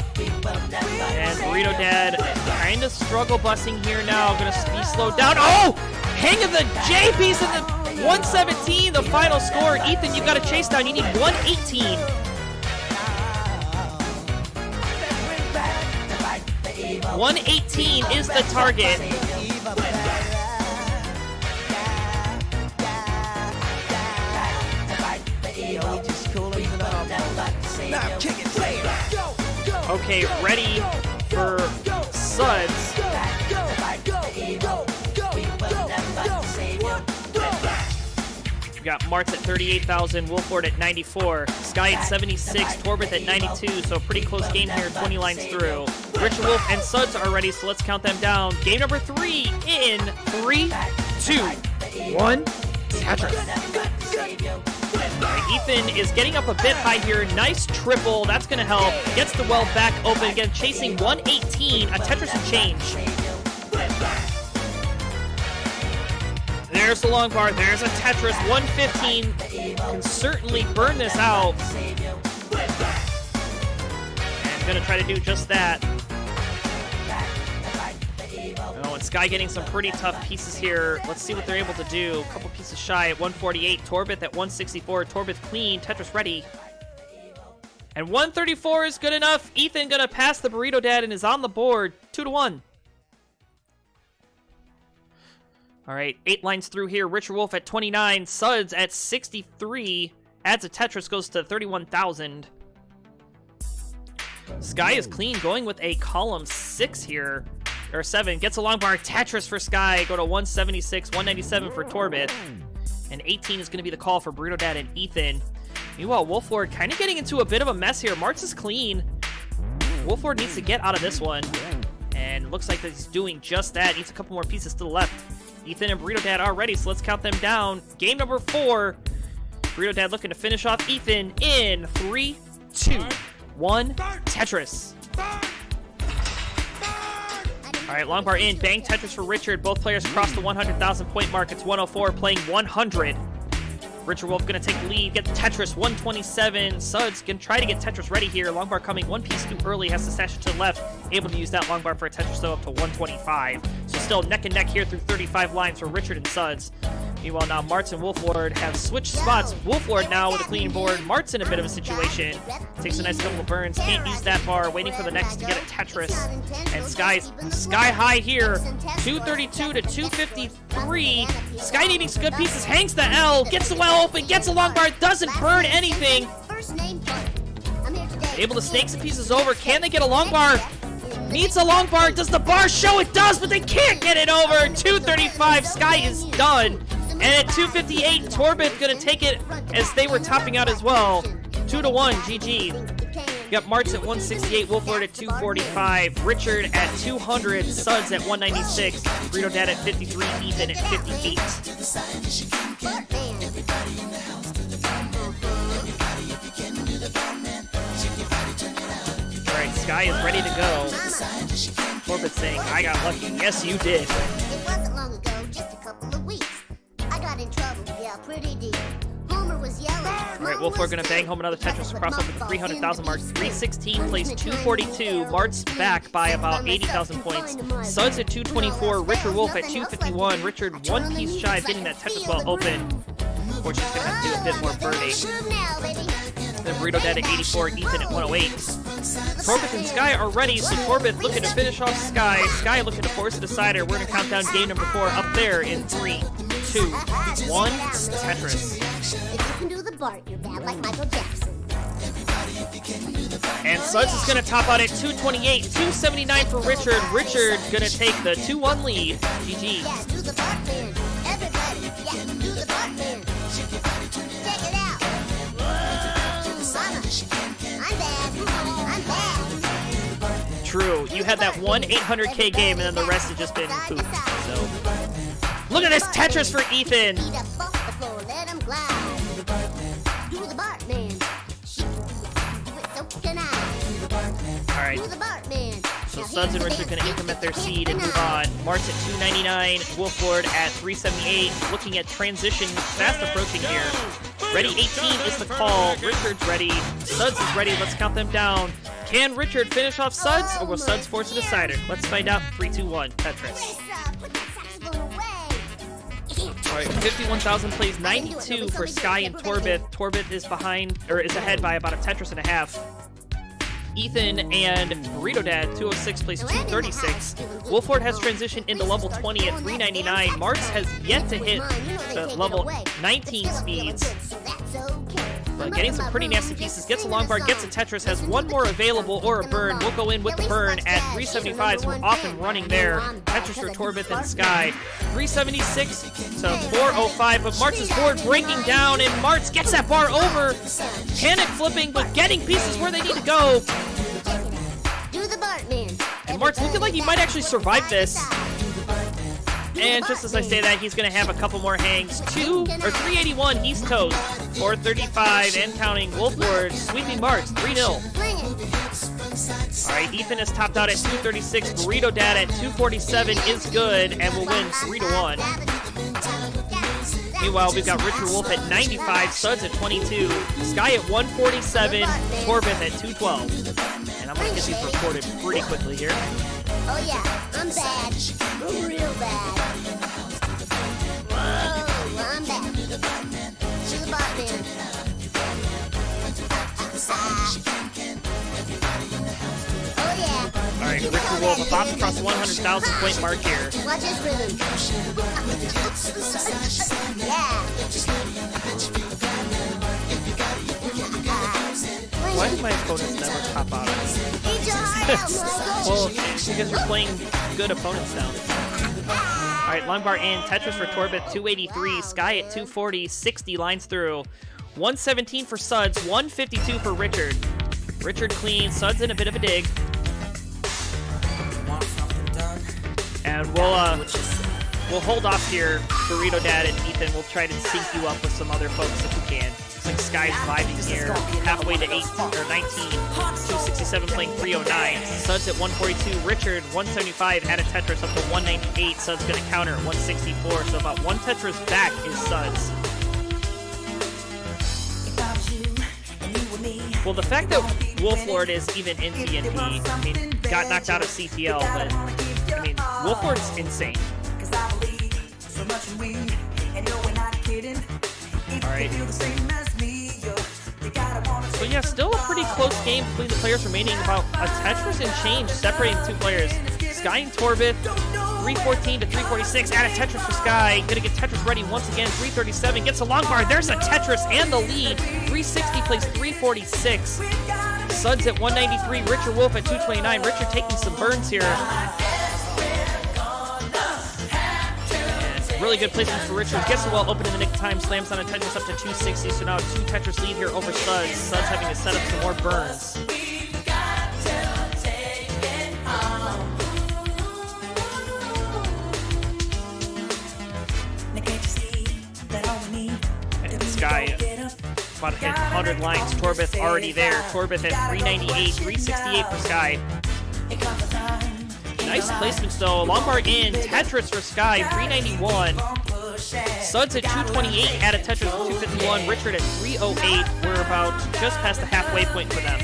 And Burrito Dad kind of struggle busing here now. Going to be slowed down. Oh! Hang of the J piece in the 117, the final score. Ethan, you've got to chase down. You need 118. 118 is the target. Okay, ready for Suds. We got Martz at 38,000, Wolford at 94, Sky at 76, Torbeth at 92, so a pretty close game here, 20 lines through. Richard Wolf and Suds are ready, so let's count them down. Game number 3 in 3, 2, 1, Tetris. Ethan is getting up a bit high here. Nice triple. That's going to help. Gets the well back open again, chasing 118. A Tetris and change. there's the long bar. There's a Tetris. 115 can certainly burn this out. And gonna try to do just that. Oh, and Sky getting some pretty tough pieces here. Let's see what they're able to do. A couple pieces shy at 148. Torbith at 164. Torbith clean. Tetris ready. And 134 is good enough. Ethan gonna pass the Burrito Dad and is on the board. 2-1. All right, 8 lines through here. Richard Wolf at 29. Suds at 63. Adds a Tetris, goes to 31,000. Sky is clean, going with a column 6 here. Or 7. Gets a long bar. Tetris for Sky. Go to 176. 197 for Torbith. And 18 is going to be the call for Burrito Dad and Ethan. Meanwhile, Wolflord kind of getting into a bit of a mess here. Martz is clean. Wolflord needs to get out of this one. And looks like he's doing just that. Needs a couple more pieces to the left. Ethan and Burrito Dad are ready, so let's count them down. Game number 4. Burrito Dad looking to finish off Ethan in 3, 2, 1. Tetris. All right, long bar in. Bang Tetris for Richard. Both players cross the 100,000 point mark. It's 104, playing 100. Richard Wolf gonna take the lead, get the Tetris, 127. Suds gonna try to get Tetris ready here. Long bar coming one piece too early, has to stash it to the left. Able to use that long bar for a Tetris though up to 125. So still neck and neck here through 35 lines for Richard and Suds. Meanwhile now Martz and Wolflord have switched spots. Wolflord now with a clean board. Martz in a bit of a situation. Takes a nice couple of burns, can't use that bar, waiting for the next to get a Tetris. And Sky's sky high here, 232 to 253. Sky needing some good pieces, hangs the L, gets the well open, gets a long bar, doesn't burn anything. Able to snake some pieces over, can they get a long bar? Needs a long bar, does the bar show? It does, but they can't get it over. 235, Sky is done. And at 258, Torbith gonna take it as they were topping out as well. 2-1, GG. You got Martz at 168, Wolflord at 245, Richard at 200, Suds at 196, Burrito Dad at 53, Ethan at 58. All right, Sky is ready to go. Torbith saying, I got lucky. Yes, you did. It wasn't long ago, just a couple of weeks. I got in trouble, yeah, pretty deep. Homer was yelling. All right, Wolflord gonna bang home another Tetris across over the 300,000 mark. 316 plays 242. Martz back by about 80,000 points. Suds at 224. Richard Wolf at 251. Richard one piece shy of getting that Tetris well open. Fortunately, he's gonna have to do a bit more burning. Then Burrito Dad at 84. Ethan at 108. Torbith and Sky are ready, so Torbith looking to finish off Sky. Sky looking to force a decider. We're gonna count down game number 4 up there in 3, 2, 1. Tetris. If you can do the Bart, you're bad like Michael Jackson. And Suds is going to top out at 228, 279 for Richard. Richard going to take the 2-1 lead. GG. Yeah, do the Bart man. Everybody, yeah, do the Bart man. Check it out. Mama, I'm bad. I'm bad. True. You had that one 800K game, and then the rest has just been poop. So, look at this Tetris for Ethan. Beat up off the floor, let him glide. Do the Bart man. Do it, so can I. All right. Do the Bart man. So Suds and Richard going to increment their seed and move on. Martz at 299, Wolflord at 378. Looking at transition, fast approaching here. Ready 18 is the call. Richard's ready. Suds is ready. Let's count them down. Can Richard finish off Suds, or will Suds force a decider? Let's find out. 3, 2, 1. Tetris. Put that saxophone away. All right, 51,000 plays 92 for Sky and Torbith. Torbith is behind, or is ahead by about a Tetris and a half. Ethan and Burrito Dad, 206 plays 236. Wolflord has transitioned into level 20 at 399. Martz has yet to hit the level 19 speeds. But getting some pretty nasty pieces. Gets a long bar, gets a Tetris, has one more available or a burn. We'll go in with the burn at 375, so we're off and running there. Tetris for Torbith and Sky. 376 to 405, but Martz's board breaking down, and Martz gets that bar over. Panic flipping, but getting pieces where they need to go. Do the Bart man. And Martz looking like he might actually survive this. And just as I say that, he's going to have a couple more hangs. 381, he's toast. 435 and counting. Wolflord sweeping Martz, 3-0. All right, Ethan is topped out at 236. Burrito Dad at 247 is good and will win 3-1. Meanwhile, we've got Richard Wolf at 95, Suds at 22, Sky at 147, Torvith at 212. And I'm going to get these reported pretty quickly here. Oh yeah, I'm bad. I'm real bad. Whoa, I'm bad. To the bottom. Oh yeah. All right, Richard Wolf about to cross the 100,000 point mark here. Watch his rhythm. Yeah. Why do my opponents never top out? Eat your heart out, Michael. Well, because you're playing good opponents now. All right, long bar in. Tetris for Torbit, 283. Sky at 240. 60 lines through. 117 for Suds. 152 for Richard. Richard clean. Suds in a bit of a dig. And we'll hold off here. Burrito Dad and Ethan will try to sync you up with some other folks if we can. Looks like Sky's vibing here. Halfway to 18 or 19. 267 playing 309. Suds at 142. Richard 175. Add a Tetris up to 198. Suds gonna counter at 164. So about one Tetris back is Suds. Well, the fact that Wolflord is even in TNT, I mean, got knocked out of CTL, but I mean, Wolflord's insane. All right. So yeah, still a pretty close game between the players remaining. About a Tetris and change separating the two players. Sky and Torvith, 314 to 346. Add a Tetris for Sky. Gonna get Tetris ready once again. 337 gets a long bar. There's a Tetris and the lead. 360 plays 346. Suds at 193. Richard Wolf at 229. Richard taking some burns here. And really good placement for Richard. Gets the well open in the nick of time. Slams on a Tetris up to 260. So now 2 Tetris lead here over Suds. Suds having to set up some more burns. And Sky about to hit 100 lines. Torvith already there. Torvith at 398, 368 for Sky. Nice placements though. Long bar in. Tetris for Sky, 391. Suds at 228. Add a Tetris at 251. Richard at 308. We're about just past the halfway point for them.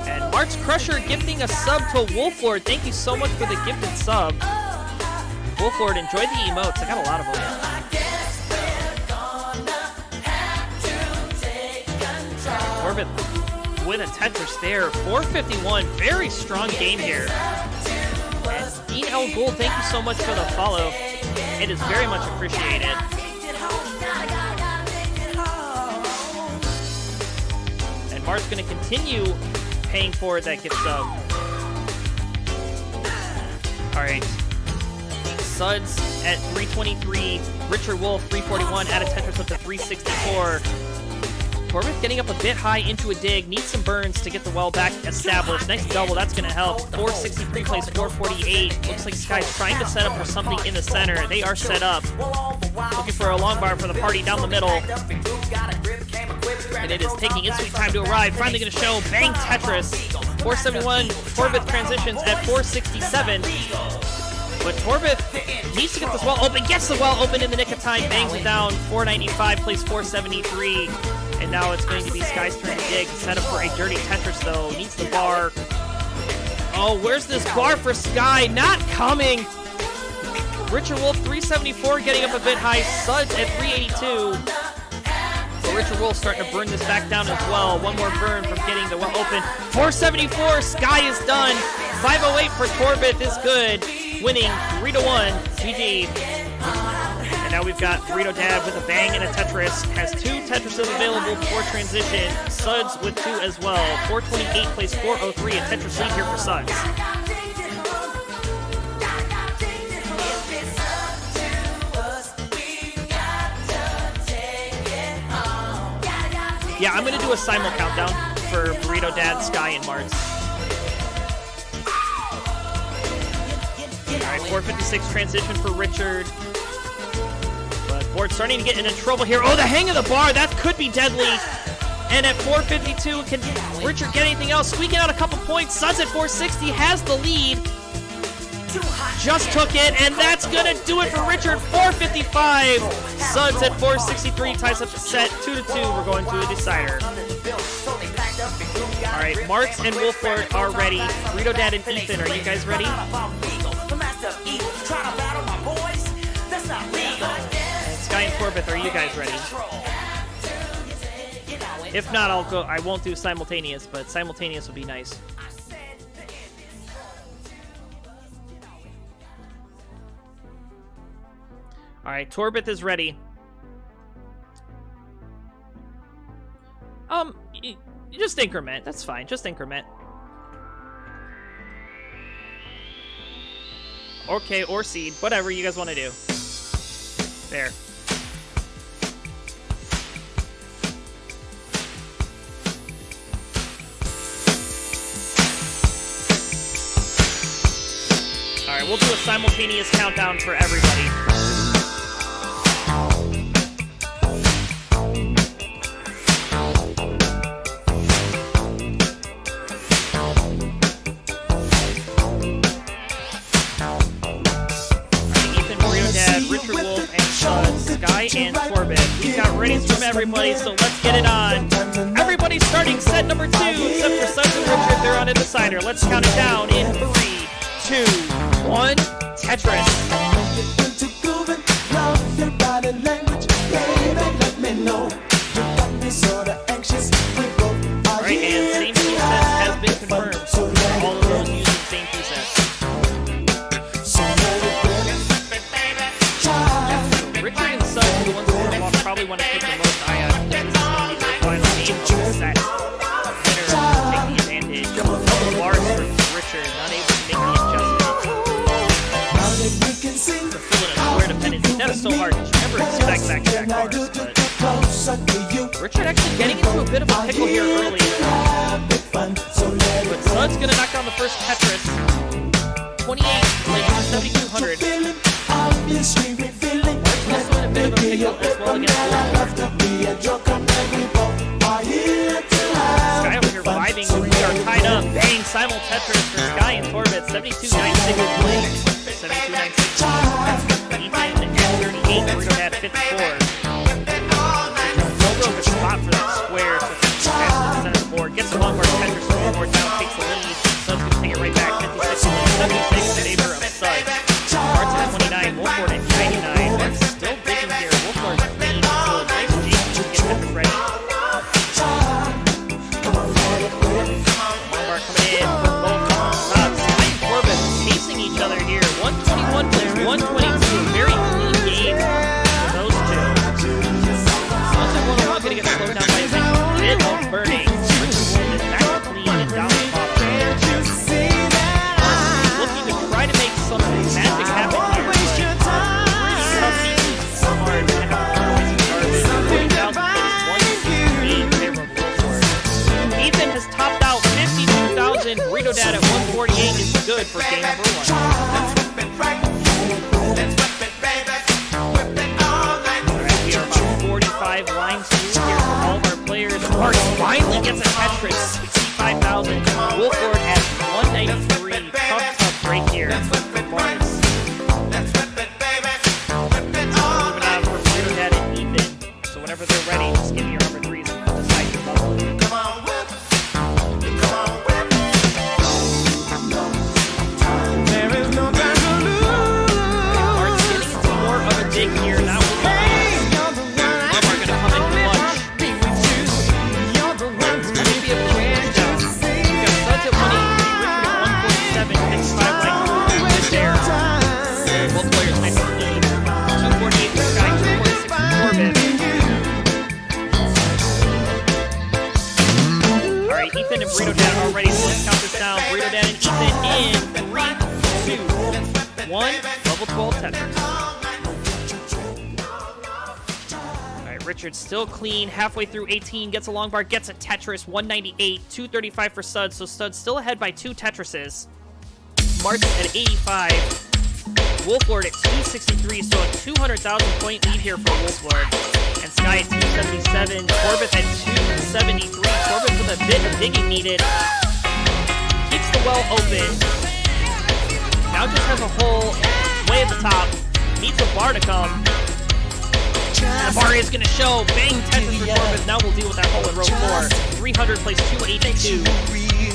And March Crusher gifting a sub to Wolflord. Thank you so much for the gifted sub. Wolflord, enjoy the emotes. I got a lot of them. Torvith with a Tetris there. 451. Very strong game here. And Dean L. Gould, thank you so much for the follow. It is very much appreciated. And Mark's going to continue paying forward that gift sub. All right. Suds at 323. Richard Wolf, 341. Add a Tetris up to 364. Torvith getting up a bit high into a dig. Needs some burns to get the well back established. Nice double. That's going to help. 463 plays 448. Looks like Sky's trying to set up for something in the center. They are set up. Looking for a long bar for the party down the middle. And it is taking its sweet time to arrive. Finally going to show. Bang Tetris. 471. Torvith transitions at 467. But Torvith needs to get this well open. Gets the well open in the nick of time. Bangs it down. 495 plays 473. And now it's going to be Sky's turn to dig. Set up for a dirty Tetris, though. Needs the bar. Oh, where's this bar for Sky? Not coming. Richard Wolf, 374, getting up a bit high. Suds at 382. But Richard Wolf starting to burn this back down as well. One more burn from getting the well open. 474, Sky is done. 508 for Torvith is good. Winning 3-1. GG. And now we've got Burrito Dad with a bang and a Tetris. Has 2 Tetrises available for transition. Suds with 2 as well. 428 plays 403. A Tetris lead here for Suds. Yeah, I'm going to do a simul countdown for Burrito Dad, Sky, and Martz. All right, 456 transition for Richard. But Board's starting to get into trouble here. Oh, the hang of the bar. That could be deadly. And at 452, can Richard get anything else? Squeaking out a couple points. Suds at 460 has the lead. Just took it, and that's gonna do it for Richard. 455. Suds at 463 ties up the set. 2-2. We're going to a decider. All right, Marks and Wolford are ready. Rito Dad and Ethan, are you guys ready? And Sky and Corbett, are you guys ready? If not, I'll go. I won't do simultaneous, but simultaneous would be nice. All right, Torbeth is ready. You just increment. That's fine. Just increment. Okay, or seed. Whatever you guys want to do. There. All right, we'll do a simultaneous countdown for everybody. And Corbett. We've got ratings from everybody, so let's get it on. Everybody's starting set number 2, except for Suds and Richard. They're on a decider. Let's count it down in 3, 2, 1. Tetris. Alright, and same presets has been confirmed. All of those using same presets. Richard and Suds are the ones who will probably want to keep the most eye on because this is going to be their final game of the set. Winner will take the advantage. Couple bars for Richard, not able to make the adjustment. To fill in a square dependency. That is so hard because you never expect back-to-back bars, but Richard actually getting into a bit of a pickle here early. But Suds going to knock down the first Tetris. 28, playing 7,200. Also in a bit of a pickle as well against Wolford. Sky over here vibing. We are tied up. Bang! Simul Tetris for Sky and Corbett. 72-96 playing. 72-96. Ethan at 38. Rito at 54. No real good spot for that square. So fast to the center board. Gets a long bar Tetris. One more down. Takes the lead. Suds going to take it right back. 56-76 in favor of Suds. Martin at 29, Wolford at 99. That's still digging here. Wolford clean, so nice Jason to get that ready. Malbar coming in for both Suds. Sky and Corbett chasing each other here. 121 plays 122. Very clean game for those two. Suds at 101 going to get slowed down by a bit of burning. Richard Wolf is back to clean and down the bottom. Looking to try to make some magic happen here, but pretty tough season so hard to have garbage. 40,000 plays 168 favor of Wolford. Ethan has topped out 52,000. Rito Dad at 148 is good for game number 1. Alright, we are about 45 lines through here for all of our players. Marks finally gets a Tetris, 65,000. Wolford at 193. Tough right here for Marks. Moving on for Rito Dad and Ethan. So whenever they're ready, just give me your number 3s and decide your level. Marks getting into more of a dig here. Now we're going to come in clutch. It's going to be a big down. We've got Suds at 183, Richard at 147, 55 lines good there. Both players nice and clean. 248 for Sky, 246 for Corbett. Alright, Ethan and Rito Dad are ready, so let's count this down. Rito Dad and Ethan in 3, 2, 1. Level 12 Tetris. Alright, Richard's still clean. Halfway through 18, gets a long bar, gets a Tetris. 198, 235 for Suds, so Suds still ahead by 2 Tetrises. Marks at 85. Wolflord at 263, so a 200,000 point lead here for Wolflord. And Sky at 277, Corbett at 273. Corbett with a bit of digging needed. Keeps the well open. Now just has a hole way at the top. Needs a bar to come. And the bar is going to show. Bang, Tetris for Corbett. Now we'll deal with that hole in row 4. 300 plays 282.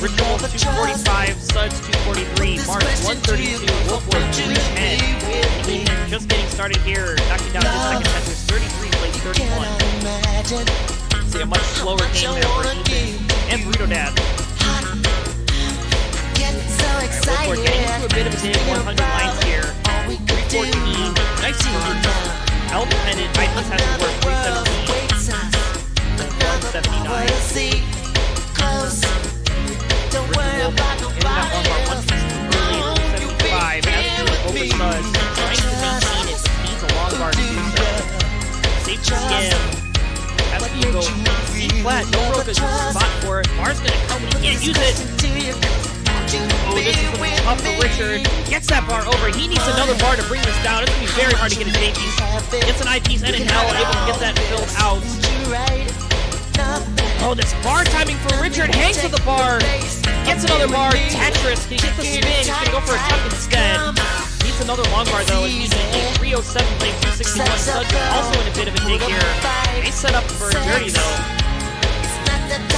Richard Wolf 245, Suds 243, Mark 132, Wolflord 310. Ethan just getting started here, knocking down his second Tetris, 33 plays 31. See a much slower game there for Ethan and Burrito Dad. Wolflord getting into a bit of a dig, 100 lines here. 314, nice burn. L dependent, Itis has to work 317. 179. Richard Wolf ended that one bar 165, as to over Suds. Trying to maintain it, but needs a long bar to do so. Safe to skim. Has to go C flat, no broke a spot for it. Bar's gonna come when he can't use it. Oh, this is gonna be tough for Richard. Gets that bar over. He needs another bar to bring this down. It's gonna be very hard to get a J piece. Gets an I piece and an L, able to get that filled out. Oh, this bar timing for Richard. Hangs with the bar. Gets another bar. Tetris. He gets the spin. He's going to go for a tuck instead. Needs another long bar, though. He's using a 307 play 261. Suds also in a bit of a dig here. Nice setup for a dirty, though.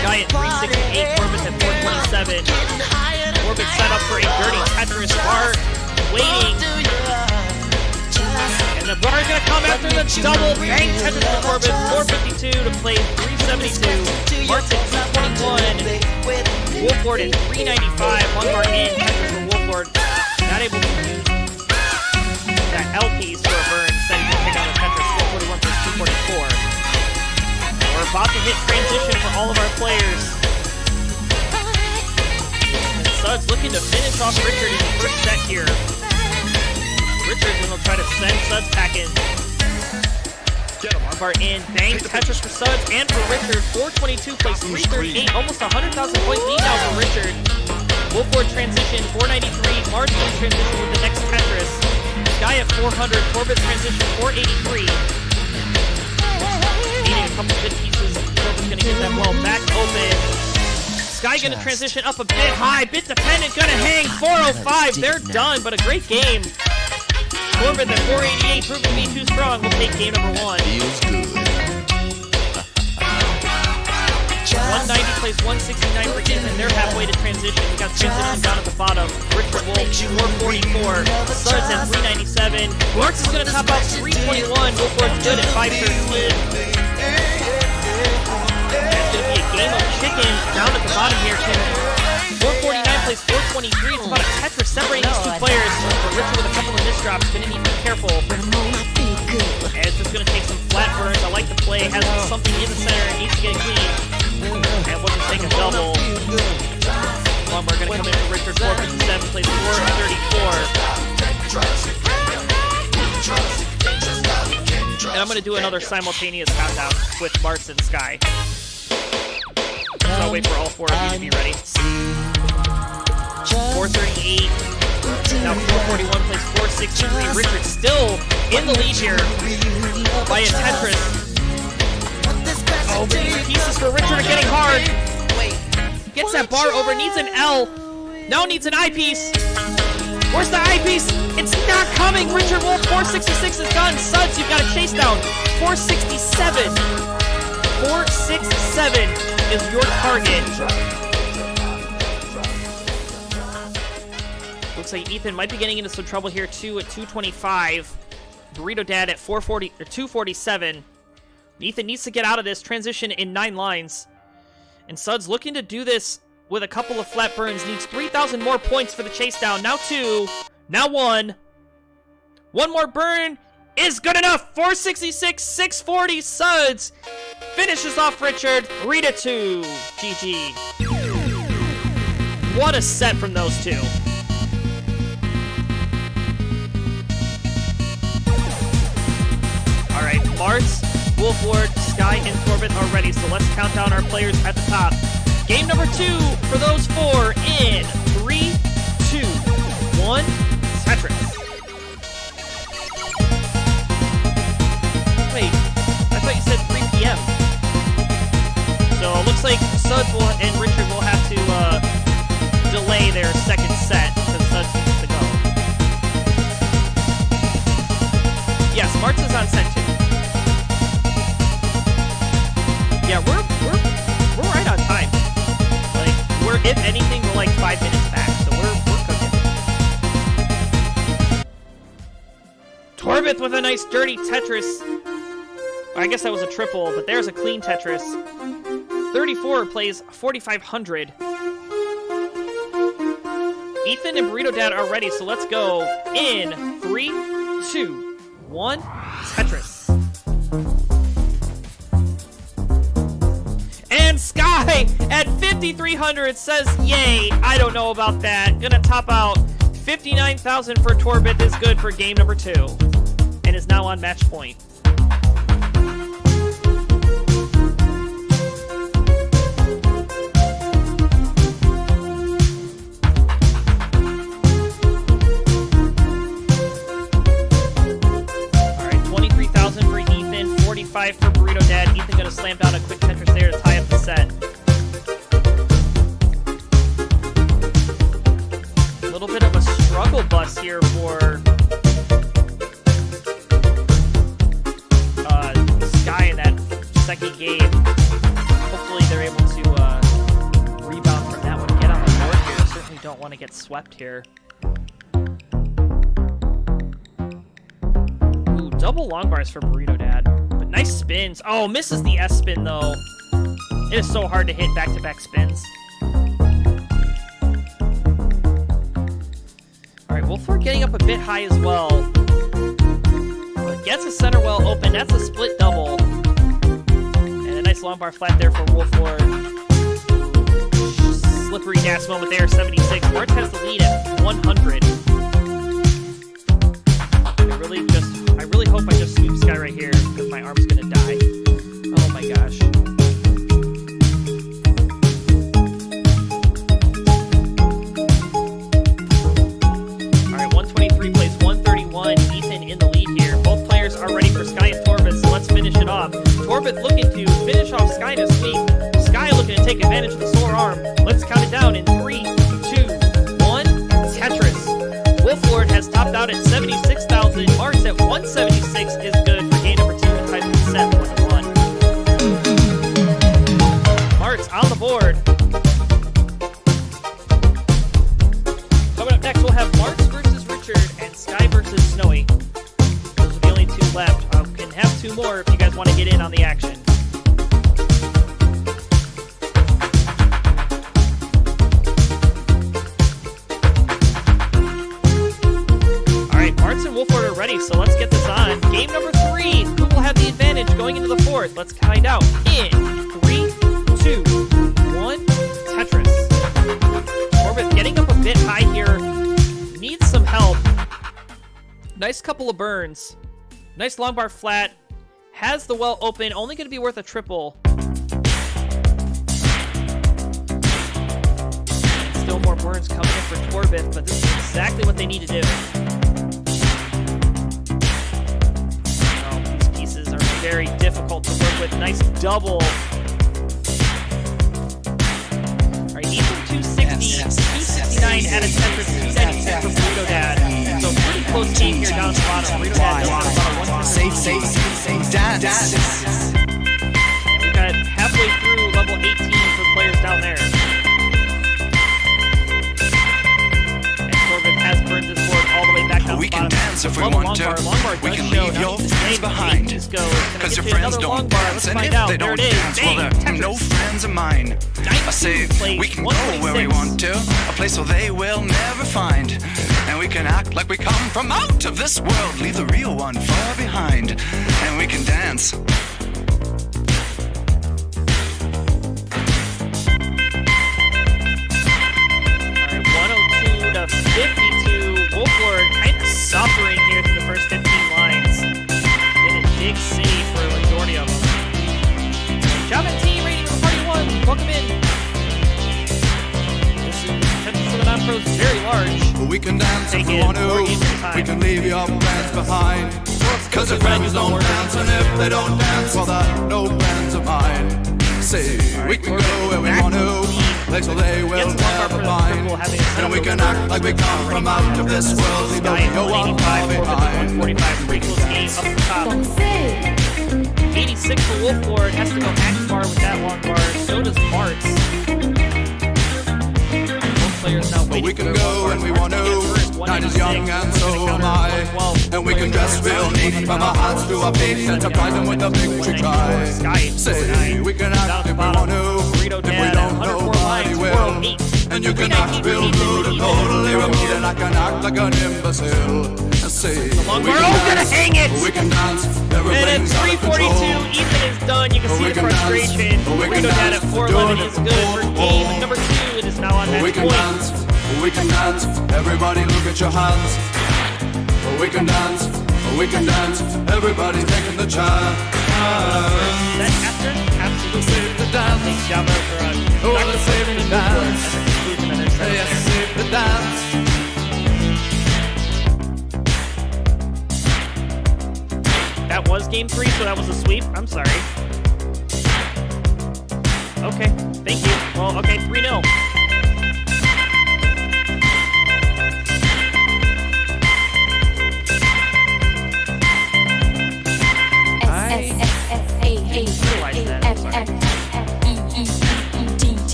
Sky at 368. Corbett at 427. Corbett set up for a dirty Tetris. Bar waiting. And the bar is going to come after the double. Bang, Tetris for Corbett. 452 to play 372. Marks at 221. Wolflord at 395. One bar in. Tetris for Wolflord. Not able to use that L piece for a burn. Instead, he can pick out a Tetris 441 versus 244. We're about to hit transition for all of our players. And Suds looking to finish off Richard in the first set here. Richard will try to send Suds packing. One bar in. Bang, Tetris for Suds and for Richard. 422 plays 338. Almost 100,000 point lead now for Richard. Wolflord transition, 493. Martin transition with the next Tetris. Sky at 400. Corbett transition, 483. Needing a couple good pieces. Corbett's going to get that well back open. Sky going to transition up a bit high. Bit dependent, going to hang. 405. They're done, but a great game. Corbett at 488, proved to be too strong. We'll take game number 1. Feels good. 190 plays 169 for Ethan. They're halfway to transition. We got transition down at the bottom. Richard Wolf, 444. Suds at 397. Marks is going to top out 321. Wolflord's good at 513. That's going to be a game of chicken down at the bottom here, too. 449 plays 423. It's about a Tetris separating these two players. But Richard with a couple of misdrops. Going to need to be careful. And it's just going to take some flat burns. I like the play. Has something in the center. It needs to get clean. And we'll just take a double. One bar going to come in for Richard. 457 plays 434. And I'm going to do another simultaneous countdown with Marks and Sky. So I'll wait for all 4 of you to be ready. 438. Now 441 plays 463. Richard still in the lead here by a Tetris. Oh, but these pieces for Richard are getting hard. Gets that bar over, needs an L. Now needs an I piece. Where's the I piece? It's not coming. Richard Wolf, 466 is done. Suds, you've got a chase down. 467. 467 is your target. Looks like Ethan might be getting into some trouble here too at 225. Burrito Dad at 440 or 247. Ethan needs to get out of this transition in 9 lines. And Suds looking to do this with a couple of flat burns. Needs 3,000 more points for the chase down. Now 2. Now 1. One more burn is good enough. 466, 640. Suds finishes off Richard. 3-2. GG. What a set from those two. All right, Marks, Wolflord, Sky, and Corbett are ready, so let's count down our players at the top. Game number 2 for those 4 in 3, 2, 1, Tetris. Suds and Richard will have to delay their second set because Suds needs to go. Yes, March is on set 2. Yeah, we're right on time. Like, if anything, we're like 5 minutes back, so we're cooking. Torbith with a nice dirty Tetris. I guess that was a triple, but there's a clean Tetris. 34 plays 4,500. Ethan and Burrito Dad are ready, so let's go in 3, 2, 1, Tetris. And Sky at 5,300 says, yay, I don't know about that. Gonna top out 59,000 for Torbith is good for game number 2. And is now on match point. Alright, 23,000 for Ethan, 45 for Burrito Dad. Ethan gonna slam down a quick Tetris there to tie up the set. A little bit of a struggle bus here for Sky in that second game. Hopefully they're able to rebound from that one. Get on the board here. Certainly don't want to get swept here. Ooh, double long bars for Burrito Dad. But nice spins. Oh, misses the S spin though. It is so hard to hit back-to-back spins. Alright, Wolford getting up a bit high as well. Gets a center well open. That's a split double. And a nice long bar flat there for Wolford. Slippery gas moment there, 76. March has the lead at 100. I really hope I just sweep Sky right here because my arm's gonna die. Oh my gosh. Alright, 123 plays 131. Ethan in the lead here. Both players are ready for Sky and Torbith, so let's finish it off. Torbith looking to finish off Sky this week. Sky looking to take advantage of the sore arm. Let's count it down in 3, 2, 1, Tetris. Wolflord has topped out at 76,000. Mars at 176 is good for game number 2 and ties the set 1-1. Mars on the board. Coming up next, we'll have Marks versus Richard and Sky versus Snowy. Those are the only 2 left. I can have 2 more if you guys want to get in on the action. Alright, Marks and Wolford are ready, so let's get this on. Game number 3. Who will have the advantage going into the 4th? Let's find out in 3, 2, 1, Tetris. Corbett getting up a bit high here. Needs some help. Nice couple of burns. Nice long bar flat. Has the well open. Only going to be worth a triple. Still more burns coming in for Torbith, but this is exactly what they need to do. Oh, these pieces are very difficult to work with. Nice double. Alright, Ethan 260, 269 out of Tetris, 296 for Burrito Dad. So pretty close game here down the bottom. Burrito Dad down the bottom. Safe, dance. And we got halfway through level 18 for players down there. And Corbett has burned this board all the way back down We the can bottom. dance if we Level want to. Long bar We does can show. leave Now your he's friends displaying behind. the goes. Gonna Cause get your to friends another long don't bar. dance, Let's and find if out. they There don't it is. dance, well, Bang, they're Tetris. no friends of mine. I say we can go where we want to, a place where they will never find. And we can act like we come from out of this world, leave the real one far behind. And we can dance. Alright, 102 to 52. Wolflord kind of suffering here through the first 15 lines. In a big city for a majority of them. Java team rating for party 1. Welcome in. This is potential for the non-pros very large. We can dance if we Take want in 4 games at a to. time. We can leave your friends behind. Cause your friends don't dance, and if they don't dance, well, they're no friends of mine. See, we can go where we want to, place where they will never find. And we can act like we come from out of this world, leave no one far behind. 145 Rico's game up the top. 86 for Wolflord, has to go Akbar with that long bar. So does Martz. Both players now waiting. We can go when we want to. Night is young and so am I. And we can dress real neat from our hands to our feet and surprise them with a victory cry. Say, we can act if we want to. If we don't, nobody will. And you can act real rude and totally remote, and I can act like an imbecile. Say, Long bar, gonna hang it! We can dance. And at 342, Ethan is done. You can see the frustration. Rito Dad at 411 is good for game number 2. It is now on match We can point. dance, we can dance. Everybody look at your hands. We can dance, we can dance. Everybody's taking the chance. That after absolutely Save the dance. thanks Java for Oh, let's save the dance. as a conclusion of their set. Yes, save the dance. That was game 3, so that was a sweep. I'm sorry. Okay, thank you. Well, okay, 3-0.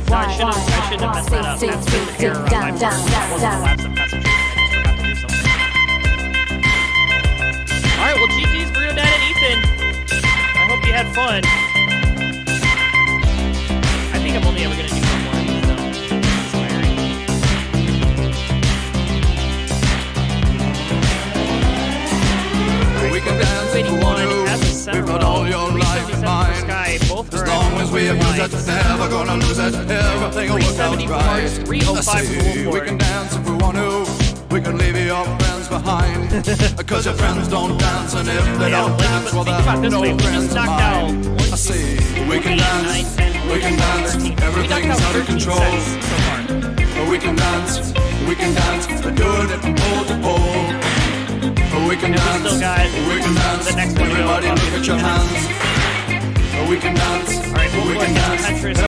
I shouldn't have messed that up. That's an error on my part. That wasn't a lapse of concentration. I just forgot to do something. Alright, well, GG's Bruno Dad and Ethan. I hope you had fun. I think I'm only ever going to do one more of these, though. Inspiring. We can dance if we want to. As a center We've got all your life in mind. Sky, both As are long as we abuse it, never gonna lose it. Everything will work out 370 right. for 305 for See, we Wolford. can dance if we want to. We can leave your friends behind. Because your friends don't dance, and if they don't dance, well, think about they're this way. no We friends just of knocked out mine. 1, I see, 2, we can 8, dance, 9, 10, we can dance. 13. We knocked Everything's out out of 13 control. sets so far. We can dance, we can dance. We're doing it from pole to pole. We can And we dance, still got we can dance. the next one. Everybody look at your hands. We can dance, Alright, we Wolford can gets dance. Tetris